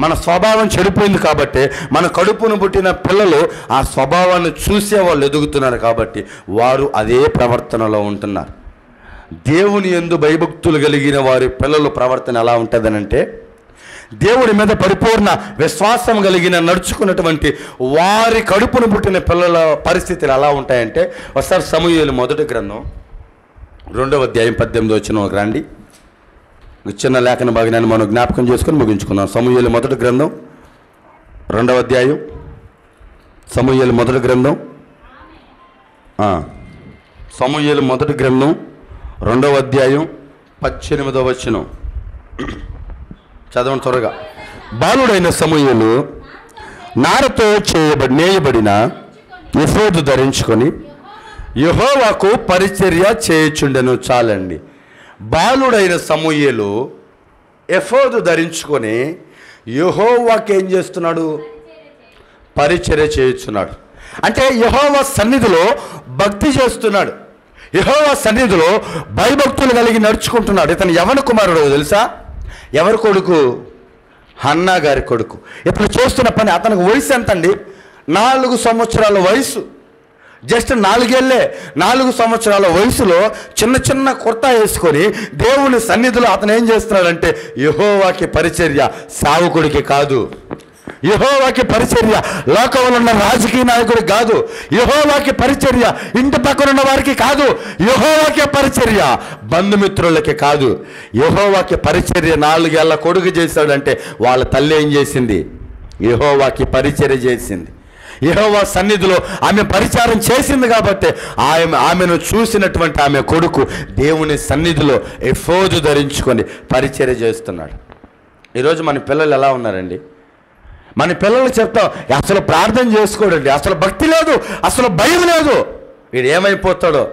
మన స్వభావం చెడిపోయింది. కాబట్టి మన కడుపును పుట్టిన పిల్లలు ఆ స్వభావాన్ని చూసే వాళ్ళు ఎదుగుతున్నారు. కాబట్టి వారు అదే ప్రవర్తనలో ఉంటున్నారు. దేవుని యందు భయభక్తులు కలిగిన వారి పిల్లల ప్రవర్తన ఎలా ఉంటుందనంటే, దేవుడి మీద పరిపూర్ణ విశ్వాసం కలిగిన నడుచుకున్నటువంటి వారి కడుపును పుట్టిన పిల్లల పరిస్థితులు ఎలా ఉంటాయంటే, ఒకసారి సమూయేలు మొదటి గ్రంథం 2వ అధ్యాయం 18వ వచనం రండి. చిన్న లేఖన భాగాన్ని మనం జ్ఞాపకం చేసుకొని ముగించుకుందాం. సమూయేలు మొదటి గ్రంథం 2వ అధ్యాయం, సమూయేలు మొదటి గ్రంథం, సమూయేలు మొదటి గ్రంథం 2వ అధ్యాయం 18వ వచనం చదవండి త్వరగా. బాలుడైన సమూయేలు నారతో నేయబడిన ఎఫోదు ధరించుకొని యెహోవాకు పరిచర్య చేయుచుండెను. చాలండి. బాలుడైన సమూయేలు ఎఫోదు ధరించుకొని యెహోవాకి ఏం చేస్తున్నాడు? పరిచర్య చేయుచున్నాడు. అంటే యెహోవా సన్నిధిలో భక్తి చేస్తున్నాడు, యెహోవా సన్నిధిలో భయభక్తులు కలిగి నడుచుకుంటున్నాడు. ఇతను ఎవరి కుమారుడు తెలుసా? ఎవరి కొడుకు? హన్నా గారి కొడుకు. ఇతను చేస్తున్న పని, అతనికి వయసు ఎంత అండి? 4 సంవత్సరాల వయసు. జస్ట్ 4 ఏళ్ళే. 4 సంవత్సరాల వయసులో చిన్న కుర్తా వేసుకొని దేవుని సన్నిధిలో అతను ఏం చేస్తున్నాడంటే యెహోవాకి పరిచర్య, సావుకుడికి కాదు. యెహోవాకి పరిచర్య లోకంలో ఉన్న రాజకీయ నాయకుడికి కాదు. యెహోవాకి పరిచర్య ఇంటి పక్కన ఉన్న వారికి కాదు. యెహోవాకి పరిచర్య బంధుమిత్రులకి కాదు. యెహోవాకి పరిచర్య 4 ఏళ్ల కొడుకు చేశాడంటే వాళ్ళ తల్లి ఏం చేసింది? యెహోవాకి పరిచర్య చేసింది. యెహోవా సన్నిధిలో ఆమె పరిచారం చేసింది కాబట్టి ఆమెను చూసినటువంటి ఆమె కొడుకు దేవుని సన్నిధిలో ఎఫోదు ధరించుకొని పరిచర్య చేస్తున్నాడు. ఈరోజు మన పిల్లలు ఎలా ఉన్నారండి? మన పిల్లలు చెప్తాం, అసలు ప్రార్థన చేసుకోడండి, అసలు భక్తి లేదు, అసలు భయం లేదు, వీడు ఏమైపోతాడో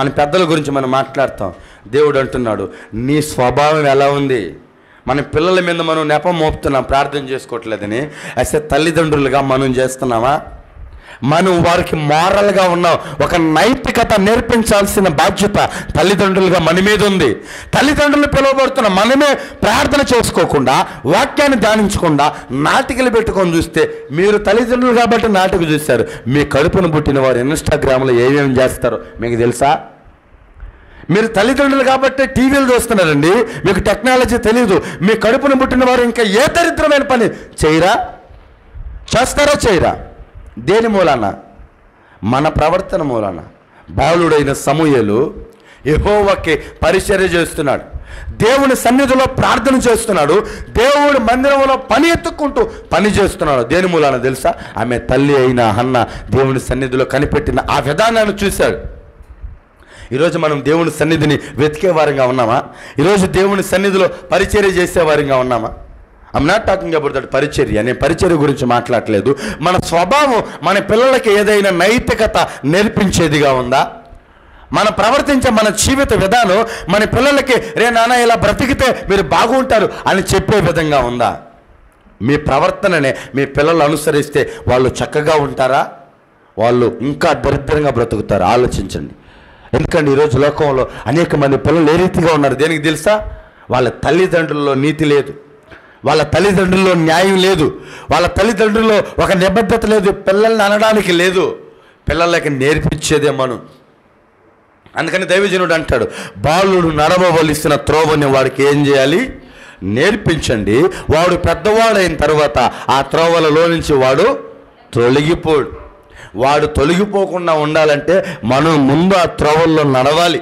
అని పెద్దల గురించి మనం మాట్లాడతాం. దేవుడు అంటున్నాడు, నీ స్వభావం ఎలా ఉంది? మన పిల్లల మీద మనం నెపం మోపుతున్నాం, ప్రార్థన చేసుకోవట్లేదని. అయితే తల్లిదండ్రులుగా మనం చేస్తున్నామా? మనం వారికి మోరల్గా ఉన్నాం. ఒక నైతికత నేర్పించాల్సిన బాధ్యత తల్లిదండ్రులుగా మన మీద ఉంది. తల్లిదండ్రులు పిలువబడుతున్న మనమే ప్రార్థన చేసుకోకుండా, వాక్యాన్ని ధ్యానించకుండా నాటికలు పెట్టుకొని చూస్తే, మీరు తల్లిదండ్రులు కాబట్టి నాటిక చూశారు, మీ కడుపును పుట్టిన వారు ఇన్స్టాగ్రామ్లో ఏమేమి చేస్తారో మీకు తెలుసా? మీరు తల్లిదండ్రులు కాబట్టి టీవీలు చూస్తున్నారండి, మీకు టెక్నాలజీ తెలియదు. మీ కడుపును పుట్టిన వారు ఇంకా ఏ దరిద్రమైన పని చేయరా? చేస్తారా? చేయరా? దేని మూలాన? మన ప్రవర్తన మూలాన. బాలుడైన సమూయేలు యెహోవాకి పరిచర్య చేస్తున్నాడు. దేవుని సన్నిధిలో ప్రార్థన చేస్తున్నాడు, దేవుడి మందిరంలో పని ఎత్తుక్కుంటూ పని చేస్తున్నాడు. దేని మూలాన తెలుసా? ఆమె తల్లి అయిన హన్న దేవుని సన్నిధిలో కనిపెట్టిన ఆ విధానాన్ని చూశాడు. ఈరోజు మనం దేవుని సన్నిధిని వెతికే వారంగా ఉన్నామా? ఈరోజు దేవుని సన్నిధిలో పరిచర్య చేసే వారంగా ఉన్నామా? I'm not talking about that పరిచర్య. నేను పరిచర్య గురించి మాట్లాడలేదు. మన స్వభావం మన పిల్లలకి ఏదైనా నైతికత నేర్పించేదిగా ఉందా? మనం ప్రవర్తించే మన జీవిత విధానం మన పిల్లలకి రే నాన్న ఇలా బ్రతికితే మీరు బాగుంటారు అని చెప్పే విధంగా ఉందా? మీ ప్రవర్తననే మీ పిల్లలు అనుసరిస్తే వాళ్ళు చక్కగా ఉంటారా? వాళ్ళు ఇంకా దరిద్రంగా బ్రతుకుతారు. ఆలోచించండి. ఎందుకంటే ఈరోజు లోకంలో అనేక మంది పిల్లలు ఏ రీతిగా ఉన్నారు దేనికి తెలుసా? వాళ్ళ తల్లిదండ్రుల్లో నీతి లేదు, వాళ్ళ తల్లిదండ్రుల్లో న్యాయం లేదు, వాళ్ళ తల్లిదండ్రుల్లో ఒక నిబద్ధత లేదు, పిల్లల్ని అనడానికి లేదు, పిల్లలకి నేర్పించేదే మనం. అందుకని దైవజనుడు అంటాడు, బాలుడు నడవవలసిన త్రోవని వాడికి ఏం చేయాలి? నేర్పించండి. వాడు పెద్దవాడైన తర్వాత ఆ త్రోవలలో నుంచి వాడు తొలగిపోడు. వాడు తొలగిపోకుండా ఉండాలంటే మనం ముందు ఆ త్రోవల్లో నడవాలి.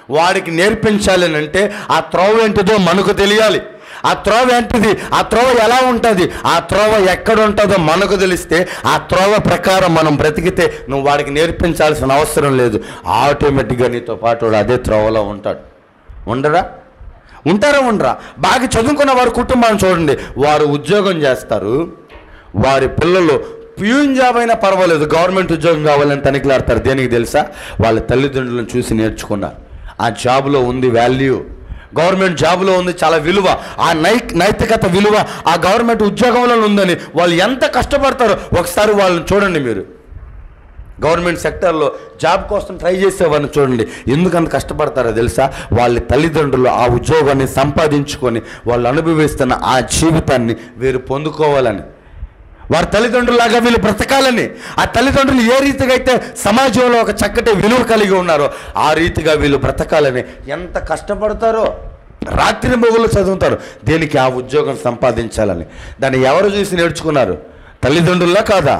వాడికి నేర్పించాలి అంటే ఆ త్రోవ ఏంటిదో మనకు తెలియాలి. ఆ త్రోవ ఏంటిది, ఆ త్రోవ ఎలా ఉంటుంది, ఆ త్రోవ ఎక్కడ ఉంటుందో మనకు తెలిస్తే ఆ త్రోవ ప్రకారం మనం బ్రతికితే నువ్వు వాడికి నేర్పించాల్సిన అవసరం లేదు. ఆటోమేటిక్గా నీతో పాటు వాడు అదే త్రోవలో ఉంటాడు. ఉండరా? బాగా చదువుకున్న వారి కుటుంబాన్ని చూడండి. వారు ఉద్యోగం చేస్తారు, వారి పిల్లలు ప్యూన్ జాబ్ అయినా పర్వాలేదు, గవర్నమెంట్ ఉద్యోగం కావాలని తనిఖీలాడతారు. దేనికి తెలుసా? వాళ్ళ తల్లిదండ్రులను చూసి నేర్చుకున్నారు. ఆ జాబ్లో ఉంది వాల్యూ, గవర్నమెంట్ జాబ్లో ఉంది చాలా విలువ, ఆ నైతికత విలువ ఆ గవర్నమెంట్ ఉద్యోగంలో ఉందని వాళ్ళు ఎంత కష్టపడతారో ఒకసారి వాళ్ళని చూడండి. మీరు గవర్నమెంట్ సెక్టర్లో జాబ్ కోసం ట్రై చేసేవారిని చూడండి. ఎందుకంత కష్టపడతారో తెలుసా? వాళ్ళ తల్లిదండ్రులు ఆ ఉద్యోగాన్ని సంపాదించుకొని వాళ్ళు అనుభవిస్తున్న ఆ జీవితాన్ని వీరు పొందుకోవాలని, వారి తల్లిదండ్రులాగా వీళ్ళు బ్రతకాలని, ఆ తల్లిదండ్రులు ఏ రీతిగా అయితే సమాజంలో ఒక చక్కటి విలువ కలిగి ఉన్నారో ఆ రీతిగా వీళ్ళు బ్రతకాలని ఎంత కష్టపడతారో. రాత్రి మొగులు చదువుతారు దేనికి? ఆ ఉద్యోగం సంపాదించాలని. దాన్ని ఎవరు చూసి నేర్చుకున్నారు? తల్లిదండ్రులా కాదా?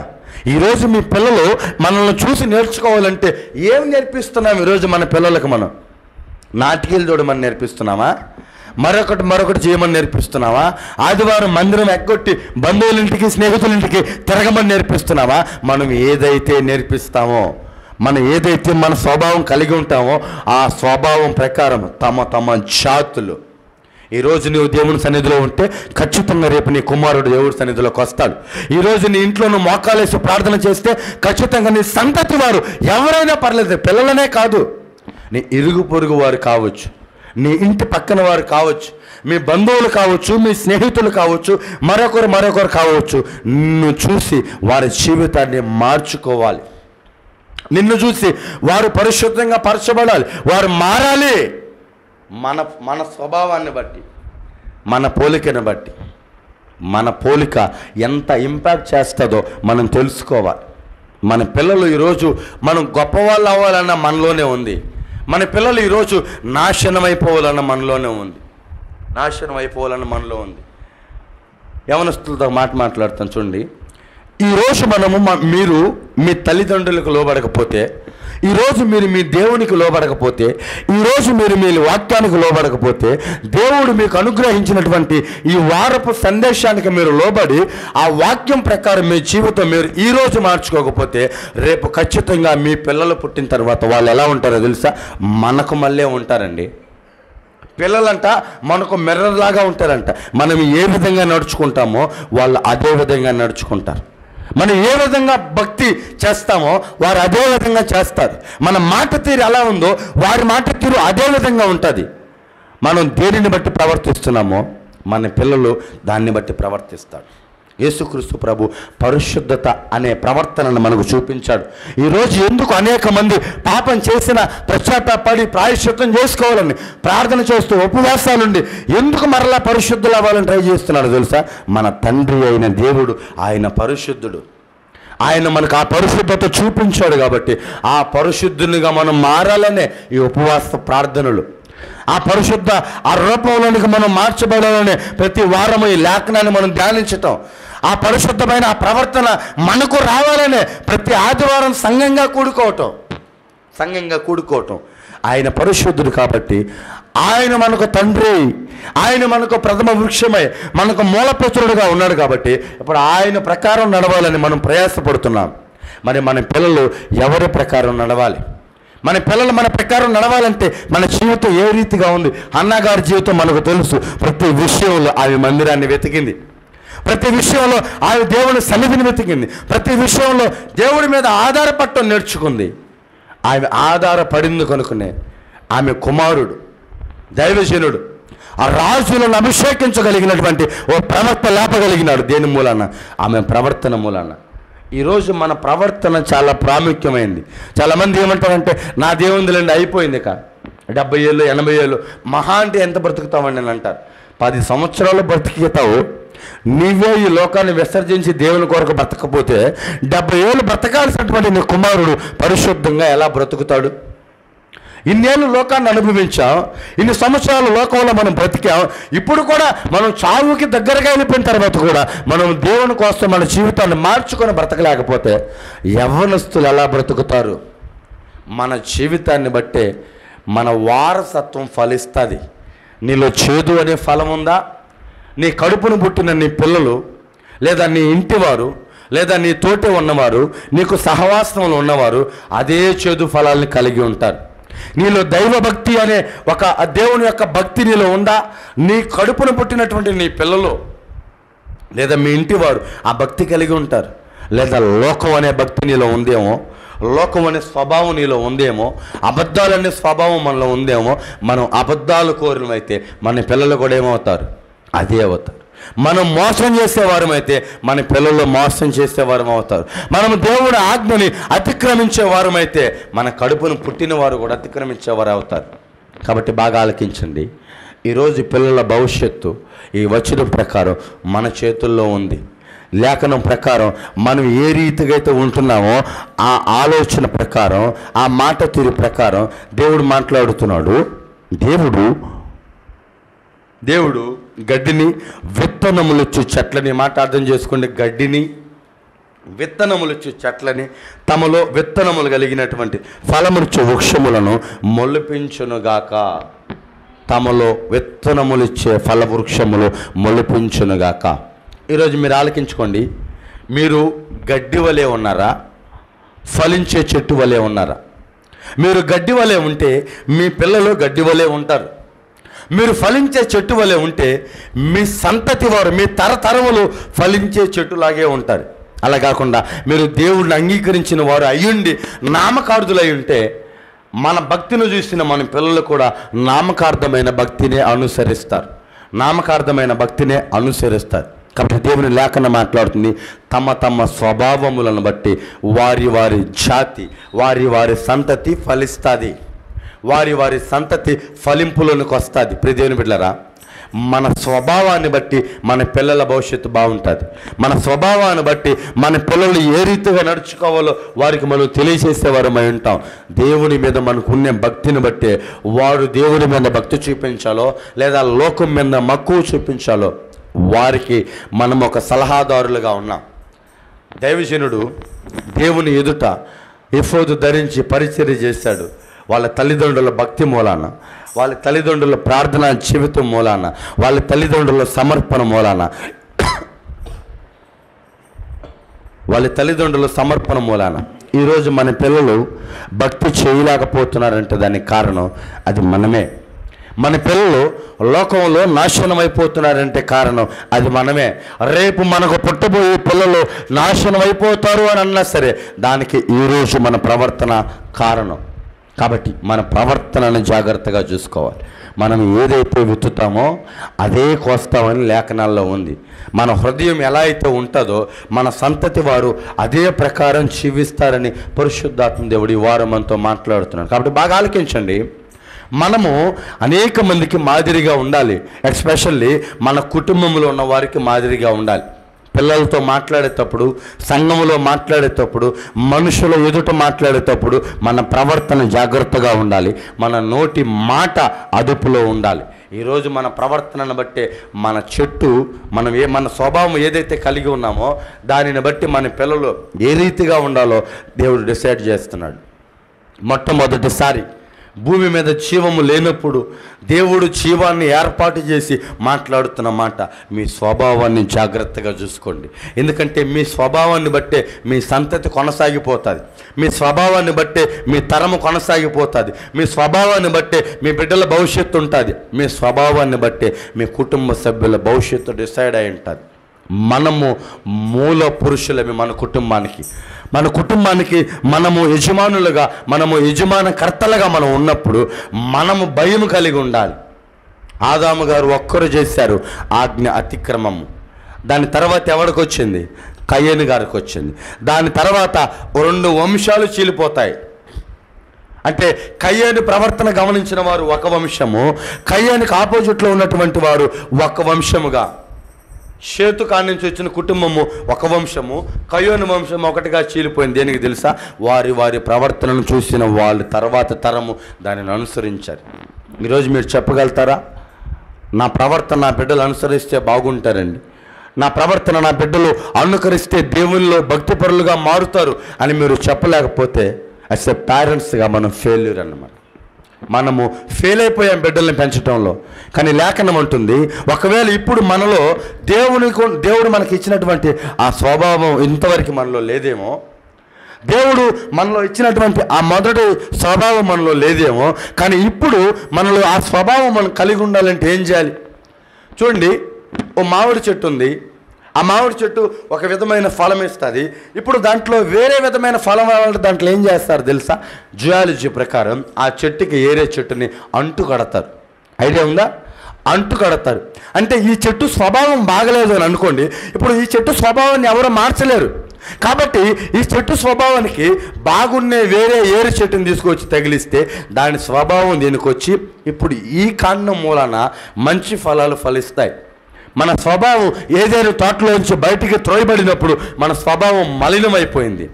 ఈరోజు మీ పిల్లలు మనల్ని చూసి నేర్చుకోవాలంటే ఏం నేర్పిస్తున్నాం ఈరోజు మన పిల్లలకు? మనం నాటికలు చూడమని నేర్పిస్తున్నామా? మరొకటి చేయమని నేర్పిస్తున్నావా? ఆదివారం మందిరం ఎగ్గొట్టి బంధువులింటికి స్నేహితులింటికి తిరగమని నేర్పిస్తున్నావా? మనం ఏదైతే నేర్పిస్తామో, మనం ఏదైతే మన స్వభావం కలిగి ఉంటామో ఆ స్వభావం ప్రకారం తమ జాతులు. ఈరోజు నీవు దేవుని సన్నిధిలో ఉంటే ఖచ్చితంగా రేపు నీ కుమారుడు దేవుడి సన్నిధిలోకి వస్తాడు. ఈరోజు నీ ఇంట్లో నువ్వు మోకాలేసి ప్రార్థన చేస్తే ఖచ్చితంగా నీ సంతతి వారు ఎవరైనా పర్లేదు, పిల్లలనే కాదు, నీ ఇరుగు పొరుగు వారు కావచ్చు, నీ ఇంటి పక్కన వారు కావచ్చు, మీ బంధువులు కావచ్చు, మీ స్నేహితులు కావచ్చు, మరొకరు కావచ్చు, నిన్ను చూసి వారి జీవితాన్ని మార్చుకోవాలి. నిన్ను చూసి వారు పరిశుద్ధంగా పరచబడాలి, వారు మారాలి. మన స్వభావాన్ని బట్టి, మన పోలికను బట్టి, మన పోలిక ఎంత ఇంపాక్ట్ చేస్తుందో మనం తెలుసుకోవాలి. మన పిల్లలు ఈరోజు మనం గొప్పవాళ్ళు అవ్వాలన్న మనలోనే ఉంది. మన పిల్లలు ఈరోజు నాశనం అయిపోవాలన్న మనలో ఉంది. యవనస్తులతో మాట్లాడతాను చూడండి. ఈరోజు మీరు మీ తల్లిదండ్రులకు లోబడకపోతే, ఈరోజు మీరు మీ దేవునికి లోబడకపోతే, ఈరోజు మీరు మీ వాక్యానికి లోబడకపోతే, దేవుడు మీకు అనుగ్రహించినటువంటి ఈ వారపు సందేశానికి మీరు లోబడి ఆ వాక్యం ప్రకారం మీ జీవితం మీరు ఈరోజు మార్చుకోకపోతే రేపు ఖచ్చితంగా మీ పిల్లలు పుట్టిన తర్వాత వాళ్ళు ఎలా ఉంటారో తెలుసా? మనకు మళ్ళీ ఉంటారండి. పిల్లలంట మనకు మిర్రర్ లాగా ఉంటారంట. మనం ఏ విధంగా నడుచుకుంటామో వాళ్ళు అదే విధంగా నడుచుకుంటారు. మనం ఏ విధంగా భక్తి చేస్తామో వారు అదే విధంగా చేస్తారు. మన మాట తీరు ఎలా ఉందో వారి మాట తీరు అదే విధంగా ఉంటుంది. మనం దేనిని బట్టి ప్రవర్తిస్తున్నామో మన పిల్లలు దాన్ని బట్టి ప్రవర్తిస్తాడు. యేసుక్రీస్తు ప్రభు పరిశుద్ధత అనే ప్రవర్తనను మనకు చూపించాడు. ఈరోజు ఎందుకు అనేక మంది పాపం చేసిన పశ్చాత్తాపడి ప్రాయశ్చిత్తం చేసుకోవాలని ప్రార్థన చేస్తూ ఉపవాసాలుండి ఎందుకు మరలా పరిశుద్ధులు అవ్వాలని ట్రై చేస్తున్నాడు తెలుసా? మన తండ్రి అయిన దేవుడు ఆయన పరిశుద్ధుడు. ఆయన మనకు ఆ పరిశుద్ధత చూపించాడు కాబట్టి ఆ పరిశుద్ధునిగా మనం మారాలనే ఈ ఉపవాస ప్రార్థనలు. ఆ పరిశుద్ధ ఆ రూపంలోనికి మనం మార్చబడాలనే ప్రతి వారము ఈ లేఖనాన్ని మనం ధ్యానించటం, ఆ పరిశుద్ధమైన ఆ ప్రవర్తన మనకు రావాలనే ప్రతి ఆదివారం సంఘంగా కూడుకోవటం. ఆయన పరిశుద్ధుడు కాబట్టి ఆయన మనకు తండ్రి, ఆయన మనకు ప్రథమ వృక్షమై మనకు మూలపుత్రుడుగా ఉన్నాడు కాబట్టి ఇప్పుడు ఆయన ప్రకారం నడవాలని మనం ప్రయాసపడుతున్నాం. మరి మన పిల్లలు ఎవరి ప్రకారం నడవాలి? మన పిల్లలు మన ప్రకారం నడవాలంటే మన జీవితం ఏ రీతిగా ఉంది? అన్నగారి జీవితం మనకు తెలుసు. ప్రతి విషయంలో ఆమె మందిరాన్ని వెతికింది, ప్రతి విషయంలో ఆమె దేవుని సన్నిధిని వెతికింది, ప్రతి విషయంలో దేవుడి మీద ఆధారపడటం నేర్చుకుంది. ఆమె ఆధారపడింది కనుకనే ఆమె కుమారుడు దైవజనుడు ఆ రాజులను అభిషేకించగలిగినటువంటి ఓ ప్రవర్తన లేపగలిగినాడు. దేని మూలాన? ఆమె ప్రవర్తన మూలాన. ఈరోజు మన ప్రవర్తన చాలా ప్రాముఖ్యమైంది. చాలామంది ఏమంటారంటే నా దేవుందులండి అయిపోయింది, 70 ఏళ్ళు 80 ఏళ్ళు మహా అంటే ఎంత బ్రతుకుతామని నేను అంటారు. 10 సంవత్సరాలు బ్రతికితావు. నీవే ఈ లోకాన్ని విసర్జించి దేవుని కొరకు బ్రతకపోతే 70 ఏళ్ళు బ్రతకాల్సినటువంటి నీ కుమారుడు పరిశుద్ధంగా ఎలా బ్రతుకుతాడు? ఇన్నేళ్ళు లోకాన్ని అనుభవించాం, ఇన్ని సంవత్సరాలు లోకంలో మనం బ్రతికాం. ఇప్పుడు కూడా మనం చావుకి దగ్గరగా వెళ్ళిపోయిన తర్వాత కూడా మనం దేవుని కోసం మన జీవితాన్ని మార్చుకొని బ్రతకలేకపోతే యవ్వనస్తులు ఎలా బ్రతుకుతారు? మన జీవితాన్ని బట్టే మన వారసత్వం ఫలిస్తుంది. నీలో చేదు అనే ఫలం ఉందా? నీ కడుపును పుట్టిన నీ పిల్లలు, లేదా నీ ఇంటివారు, లేదా నీ తోటి ఉన్నవారు, నీకు సహవాసంలో ఉన్నవారు అదే చేదు ఫలాల్ని కలిగి ఉంటారు. నీలో దైవభక్తి అనే ఒక దేవుని యొక్క భక్తి నీలో ఉందా? నీ కడుపును పుట్టినటువంటి నీ పిల్లలు లేదా మీ ఇంటివారు ఆ భక్తి కలిగి ఉంటారు. లేదా లోకం అనే భక్తి నీలో ఉందేమో, లోకం అనే స్వభావం నీలో ఉందేమో, అబద్ధాలు అనే స్వభావం మనలో ఉందేమో. మనం అబద్ధాలు కోరినమైతే మన పిల్లలు కూడా ఏమవుతారు? అదే అవుతారు. మనం మోసం చేసేవారమైతే మన పిల్లలు మోసం చేసేవారం అవుతారు. మనం దేవుడి ఆజ్ఞని అతిక్రమించేవారమైతే మన కడుపును పుట్టినవారు కూడా అతిక్రమించేవారు అవుతారు. కాబట్టి బాగా ఆలకించండి. ఈరోజు పిల్లల భవిష్యత్తు ఈ వచనం ప్రకారం మన చేతుల్లో ఉంది. లేఖనం ప్రకారం మనం ఏ రీతిగా అయితే ఉంటున్నామో ఆ ఆలోచన ప్రకారం, ఆ మాట తీరు ప్రకారం దేవుడు మాట్లాడుతున్నాడు. దేవుడు గడ్డిని విత్తనములిచ్చు చెట్లని, మాట అర్థం చేసుకోండి, గడ్డిని విత్తనములిచ్చు చెట్లని, తమలో విత్తనములు కలిగినటువంటి ఫలములిచ్చు వృక్షములను మొలిపించునుగాక. తమలో విత్తనములిచ్చే ఫల వృక్షములు మొలిపించునుగాక. ఈరోజు మీరు ఆలకించుకోండి. మీరు గడ్డి వలె ఉన్నారా? ఫలించే చెట్టు వలె ఉన్నారా? మీరు గడ్డి వలె ఉంటే మీ పిల్లలు గడ్డి వలె ఉంటారు. మీరు ఫలించే చెట్టు వలె ఉంటే మీ సంతతి వారు, మీ తరతరములు ఫలించే చెట్టులాగే ఉంటారు. అలా కాకుండా మీరు దేవుడిని అంగీకరించిన వారు అయ్యుండి నామకార్థులై ఉంటే మన భక్తిని చూసిన మన పిల్లలు కూడా నామకార్థమైన భక్తినే అనుసరిస్తారు. నామకార్థమైన భక్తినే అనుసరిస్తారు. కాబట్టి దేవుని లేఖనం మాట్లాడుతుంది, తమ తమ స్వభావములను బట్టి వారి వారి జాతి, వారి వారి సంతతి ఫలిస్తుంది. వారి వారి సంతతి ఫలింపులోనికి వస్తుంది. ప్రియ దేవుని బిడ్డలారా, మన స్వభావాన్ని బట్టి మన పిల్లల భవిష్యత్తు బాగుంటుంది. మన స్వభావాన్ని బట్టి మన పిల్లలు ఏ రీతిగా నడుచుకోవాలో వారికి మనం తెలియజేసేవారమై ఉంటాం. దేవుని మీద మనకున్న భక్తిని బట్టి వారు దేవుని మీద భక్తి చూపించాలో లేదా లోకం మీద మక్కువ చూపించాలో వారికి మనం ఒక సలహాదారులుగా ఉన్నాం. దైవజనుడు దేవుని ఎదుట ఎఫోదు ధరించి పరిచర్య చేశాడు. వాళ్ళ తల్లిదండ్రుల భక్తి మూలాన, వాళ్ళ తల్లిదండ్రుల ప్రార్థనా జీవితం మూలాన, వాళ్ళ తల్లిదండ్రుల సమర్పణ మూలాన, వాళ్ళ తల్లిదండ్రుల సమర్పణ మూలాన ఈరోజు మన పిల్లలు భక్తి చేయలేకపోతున్నారంటే దానికి కారణం అది మనమే. మన పిల్లలు లోకంలో నాశనం అయిపోతున్నారంటే కారణం అది మనమే. రేపు మనకు పుట్టబోయే పిల్లలు నాశనం అయిపోతారు అని అన్నా సరే దానికి ఈరోజు మన ప్రవర్తన కారణం. కాబట్టి మన ప్రవర్తనను జాగ్రత్తగా చూసుకోవాలి. మనం ఏదైతే విత్తుతామో అదే కోస్తామని లేఖనాల్లో ఉంది. మన హృదయం ఎలా అయితే ఉంటుందో మన సంతతి వారు అదే ప్రకారం జీవిస్తారని పరిశుద్ధాత్మ దేవుడు ఈ వారం మనతో మాట్లాడుతున్నాడు. కాబట్టి బాగా ఆలకించండి. మనము అనేక మందికి మాదిరిగా ఉండాలి. ఎస్పెషల్లీ మన కుటుంబంలో ఉన్న వారికి మాదిరిగా ఉండాలి. పిల్లలతో మాట్లాడేటప్పుడు, సంఘంలో మాట్లాడేటప్పుడు, మనుషుల ఎదుట మాట్లాడేటప్పుడు మన ప్రవర్తన జాగ్రత్తగా ఉండాలి. మన నోటి మాట అదుపులో ఉండాలి. ఈరోజు మన ప్రవర్తనను బట్టే మన చెట్టు, మన స్వభావం ఏదైతే కలిగి ఉన్నామో దానిని బట్టి మన పిల్లలు ఏ రీతిగా ఉండాలో దేవుడు డిసైడ్ చేస్తున్నాడు. మొట్టమొదటిసారి భూమి మీద జీవము లేనప్పుడు దేవుడు జీవాన్ని ఏర్పాటు చేసి మాట్లాడుతున్న మాట, మీ స్వభావాన్ని జాగ్రత్తగా చూసుకోండి. ఎందుకంటే మీ స్వభావాన్ని బట్టే మీ సంతతి కొనసాగిపోతుంది, మీ స్వభావాన్ని బట్టే మీ తరము కొనసాగిపోతుంది, మీ స్వభావాన్ని బట్టే మీ బిడ్డల భవిష్యత్తు ఉంటుంది, మీ స్వభావాన్ని బట్టే మీ కుటుంబ సభ్యుల భవిష్యత్తు డిసైడ్ అయి ఉంటుంది. మనము మూల పురుషులమే మన కుటుంబానికి మనము యజమానులుగా, మనము యజమానకర్తలుగా మనం ఉన్నప్పుడు మనము భయం కలిగి ఉండాలి. ఆదాము గారు ఒక్కరు చేశారు ఆజ్ఞ అతిక్రమము. దాని తర్వాత ఎవరికి వచ్చింది? కయ్యను గారికి వచ్చింది. దాని తర్వాత 2 వంశాలు చీలిపోతాయి. అంటే కయ్యను ప్రవర్తన గమనించిన వారు ఒక వంశము, కయ్యనుకి ఆపోజిట్లో ఉన్నటువంటి వారు ఒక వంశముగా, షేతు కాడి నుంచి వచ్చిన కుటుంబము ఒక వంశము, కయ్యోను వంశం ఒకటిగా చీలిపోయింది. దేనికి తెలుసా? వారి ప్రవర్తనను చూసిన వాళ్ళు తర్వాత తరము దానిని అనుసరించారు. ఈరోజు మీరు చెప్పగలుగుతారా, నా ప్రవర్తన నా బిడ్డలు అనుసరిస్తే బాగుంటారండి, నా ప్రవర్తన నా బిడ్డలు అనుకరిస్తే దేవునిలో భక్తిపరులుగా మారుతారు అని మీరు చెప్పలేకపోతే యాజ్ ఎ పేరెంట్స్గా మనం ఫెయిల్యూర్ అన్నమాట. మనము ఫెయిల్ అయిపోయాం బిడ్డల్ని పెంచడంలో. కానీ లేఖనం అంటుంది, ఒకవేళ ఇప్పుడు మనలో దేవుడు మనకి ఇచ్చినటువంటి ఆ స్వభావం ఇంతవరకు మనలో లేదేమో, దేవుడు మనలో ఇచ్చినటువంటి ఆ మొదటి స్వభావం మనలో లేదేమో, కానీ ఇప్పుడు మనలో ఆ స్వభావం మనం కలిగి ఉండాలంటే ఏం చేయాలి? చూడండి, ఓ మామిడి చెట్టు ఉంది. ఆ మామిడి చెట్టు ఒక విధమైన ఫలం ఇస్తుంది. ఇప్పుడు దాంట్లో వేరే విధమైన ఫలం రావాలంటే దాంట్లో ఏం చేస్తారు తెలుసా? జియాలజీ ప్రకారం ఆ చెట్టుకి ఏరే చెట్టుని అంటు కడతారు. ఐడియా ఉందా? అంటు కడతారు. అంటే ఈ చెట్టు స్వభావం బాగలేదు అని అనుకోండి, ఇప్పుడు ఈ చెట్టు స్వభావాన్ని ఎవరు మార్చలేరు. కాబట్టి ఈ చెట్టు స్వభావానికి బాగున్నే వేరే ఏరు చెట్టుని తీసుకొచ్చి తగిలిస్తే దాని స్వభావం దీనికి వచ్చి ఇప్పుడు ఈ కాండం మూలన మంచి ఫలాలు ఫలిస్తాయి. మన స్వభావం ఏదైనా తోటలోంచి బయటికి త్రోయబడినప్పుడు మన స్వభావం మలినమైపోయింది.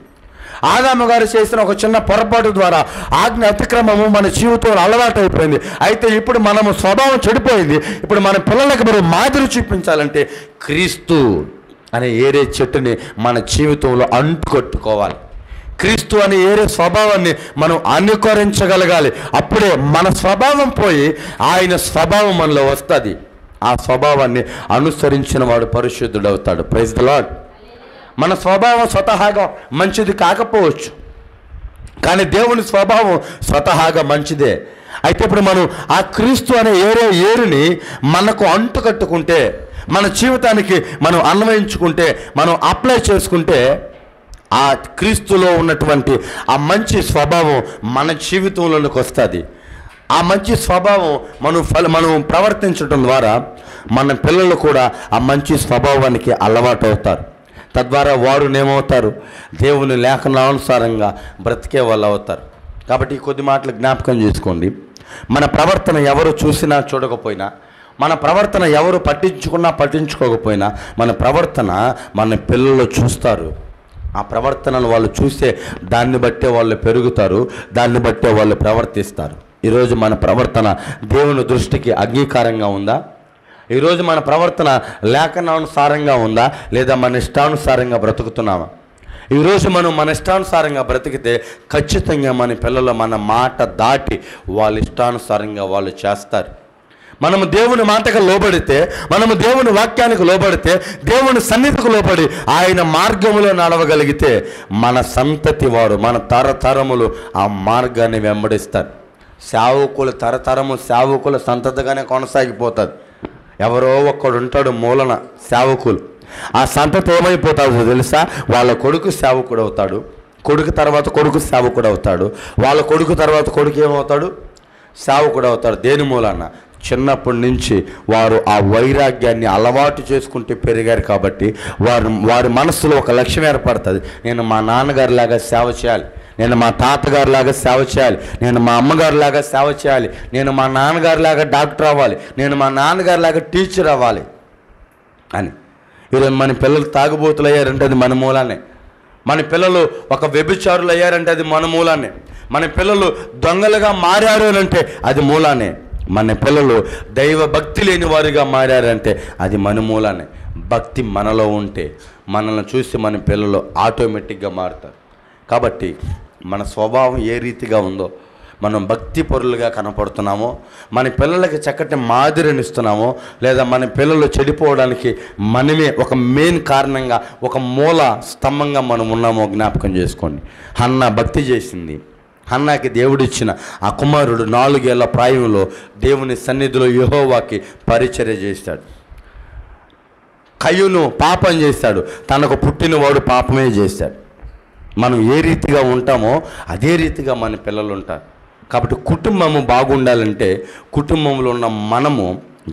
ఆదాము గారు చేసిన ఒక చిన్న పొరపాటు ద్వారా ఆజ్ఞ అతిక్రమము మన జీవితంలో అలవాటు అయిపోయింది. అయితే ఇప్పుడు మనము స్వభావం చెడిపోయింది. ఇప్పుడు మన పిల్లలకు మనం మాదిరి చూపించాలంటే క్రీస్తు అనే ఏరే చెట్టుని మన జీవితంలో అంటుకట్టుకోవాలి. క్రీస్తు అనే ఏరే స్వభావాన్ని మనం అనుకరించగలగాలి. అప్పుడే మన స్వభావం పోయి ఆయన స్వభావం మనలో వస్తుంది. ఆ స్వభావాన్ని అనుసరించిన వాడు పరిశుద్ధుడవుతాడు. Praise the lord. మన స్వభావం స్వతహాగా మంచిది కాకపోవచ్చు, కానీ దేవుని స్వభావం స్వతహాగా మంచిదే. అయితే ఇప్పుడు మనం ఆ క్రీస్తు అనే ఏరుని మనకు అంటు కట్టుకుంటే, మన జీవితానికి మనం అన్వయించుకుంటే, మనం అప్లై చేసుకుంటే ఆ క్రీస్తులో ఉన్నటువంటి ఆ మంచి స్వభావం మన జీవితంలోనికి వస్తుంది. ఆ మంచి స్వభావం మనం ప్రవర్తించడం ద్వారా మన పిల్లలు కూడా ఆ మంచి స్వభావానికి అలవాటు అవుతారు. తద్వారా వారు ఏమవుతారు? దేవుని లేఖనానుసారంగా బ్రతికే వాళ్ళు అవుతారు. కాబట్టి ఈ కొద్ది మాటలు జ్ఞాపకం చేసుకోండి. మన ప్రవర్తన ఎవరు చూసినా చూడకపోయినా, మన ప్రవర్తన ఎవరు పట్టించుకోకపోయినా, మన ప్రవర్తన మన పిల్లలు చూస్తారు. ఆ ప్రవర్తనను వాళ్ళు చూసే దాన్ని బట్టే వాళ్ళు పెరుగుతారు, దాన్ని బట్టే వాళ్ళు ప్రవర్తిస్తారు. ఈరోజు మన ప్రవర్తన దేవుని దృష్టికి అంగీకారంగా ఉందా? ఈరోజు మన ప్రవర్తన లేఖనానుసారంగా ఉందా, లేదా మన ఇష్టానుసారంగా బ్రతుకుతున్నామా? ఈరోజు మనం మన ఇష్టానుసారంగా బ్రతికితే ఖచ్చితంగా మన పిల్లలు మన మాట దాటి వాళ్ళ ఇష్టానుసారంగా వాళ్ళు చేస్తారు. మనము దేవుని మాటకు లోబడితే, మనము దేవుని వాక్యానికి లోబడితే, దేవుని సన్నిధికి లోబడి ఆయన మార్గములో నడవగలిగితే మన సంతతి వారు, మన తరతరములు ఆ మార్గాన్ని వెంబడిస్తారు. సేవకులు తరతరము సేవకుల సంతతిగానే కొనసాగిపోతుంది. ఎవరో ఒక్కడు ఉంటాడు మూలన సేవకులు. ఆ సంతతి ఏమైపోతుందో తెలుసా? వాళ్ళ కొడుకు సేవకుడు అవుతాడు, కొడుకు తర్వాత కొడుకు సేవకుడు అవుతాడు, వాళ్ళ కొడుకు తర్వాత కొడుకు ఏమవుతాడు? సేవకుడు అవుతాడు. దేని మూలన? చిన్నప్పటి నుంచి వారు ఆ వైరాగ్యాన్ని అలవాటు చేసుకుంటూ పెరిగారు. కాబట్టి వారి మనసులో ఒక లక్ష్యం ఏర్పడుతుంది. నేను మా నాన్నగారిలాగా సేవ చేయాలి, నేను మా తాతగారిలాగా సేవ చేయాలి, నేను మా అమ్మగారిలాగా సేవ చేయాలి, నేను మా నాన్నగారిలాగా డాక్టర్ అవ్వాలి, నేను మా నాన్నగారిలాగా టీచర్ అవ్వాలి అని. ఈరోజు మన పిల్లలు తాగుబోతులు అయ్యారంటే అది మన మూలానే. మన పిల్లలు ఒక వ్యభిచారులు అయ్యారంటే అది మన మూలానే. మన పిల్లలు దొంగలుగా మారారు అంటే అది మూలానే. మన పిల్లలు దైవ భక్తి లేని వారిగా మారారంటే అది మన మూలానే. భక్తి మనలో ఉంటే మనల్ని చూసి మన పిల్లలు ఆటోమేటిక్గా మారుతారు. కాబట్టి మన స్వభావం ఏ రీతిగా ఉందో, మనం భక్తి పరులుగా కనపడుతున్నామో, మన పిల్లలకి చక్కటి మాదిరిని ఇస్తున్నామో, లేదా మన పిల్లలు చెడిపోవడానికి మనమే ఒక మెయిన్ కారణంగా, ఒక మూల స్తంభంగా మనం ఉన్నామో జ్ఞాపకం చేసుకోండి. హన్నా భక్తి చేసింది. హన్నాకి దేవుడిచ్చిన ఆ కుమారుడు 4 ఏళ్ల ప్రాయంలో దేవుని సన్నిధిలో యెహోవాకి పరిచర్య చేశాడు. కయ్యూను పాపం చేశాడు, తనకు పుట్టినవాడు పాపమే చేశాడు. మనం ఏ రీతిగా ఉంటామో అదే రీతిగా మన పిల్లలు ఉంటారు. కాబట్టి కుటుంబము బాగుండాలంటే కుటుంబంలో ఉన్న మనము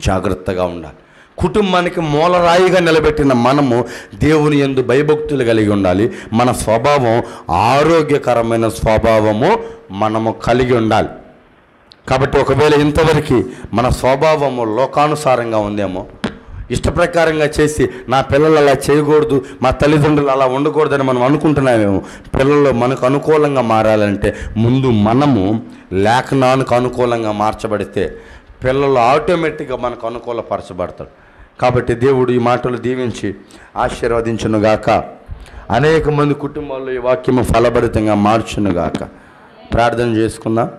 జాగ్రత్తగా ఉండాలి. కుటుంబానికి మూలరాయిగా నిలబెట్టిన మనము దేవుని యందు భయభక్తులు కలిగి ఉండాలి. మన స్వభావం ఆరోగ్యకరమైన స్వభావము మనము కలిగి ఉండాలి. కాబట్టి ఒకవేళ ఇంతవరకు మన స్వభావము లోకానుసారంగా ఉందేమో, ఇష్టప్రకారంగా చేసి నా పిల్లలు అలా చేయకూడదు, మా తల్లిదండ్రులు అలా ఉండకూడదని మనం అనుకుంటున్నామేమో. పిల్లలు మనకు అనుకూలంగా మారాలంటే ముందు మనము లేఖనానికి అనుకూలంగా మార్చబడితే పిల్లలు ఆటోమేటిక్గా మనకు అనుకూలపరచబడతారు. కాబట్టి దేవుడు ఈ మాటలు దీవించి ఆశీర్వదించునుగాక. అనేక మంది కుటుంబాల్లో ఈ వాక్యము ఫలభరితంగా మార్చునుగాక. ప్రార్థన చేసుకుందాం.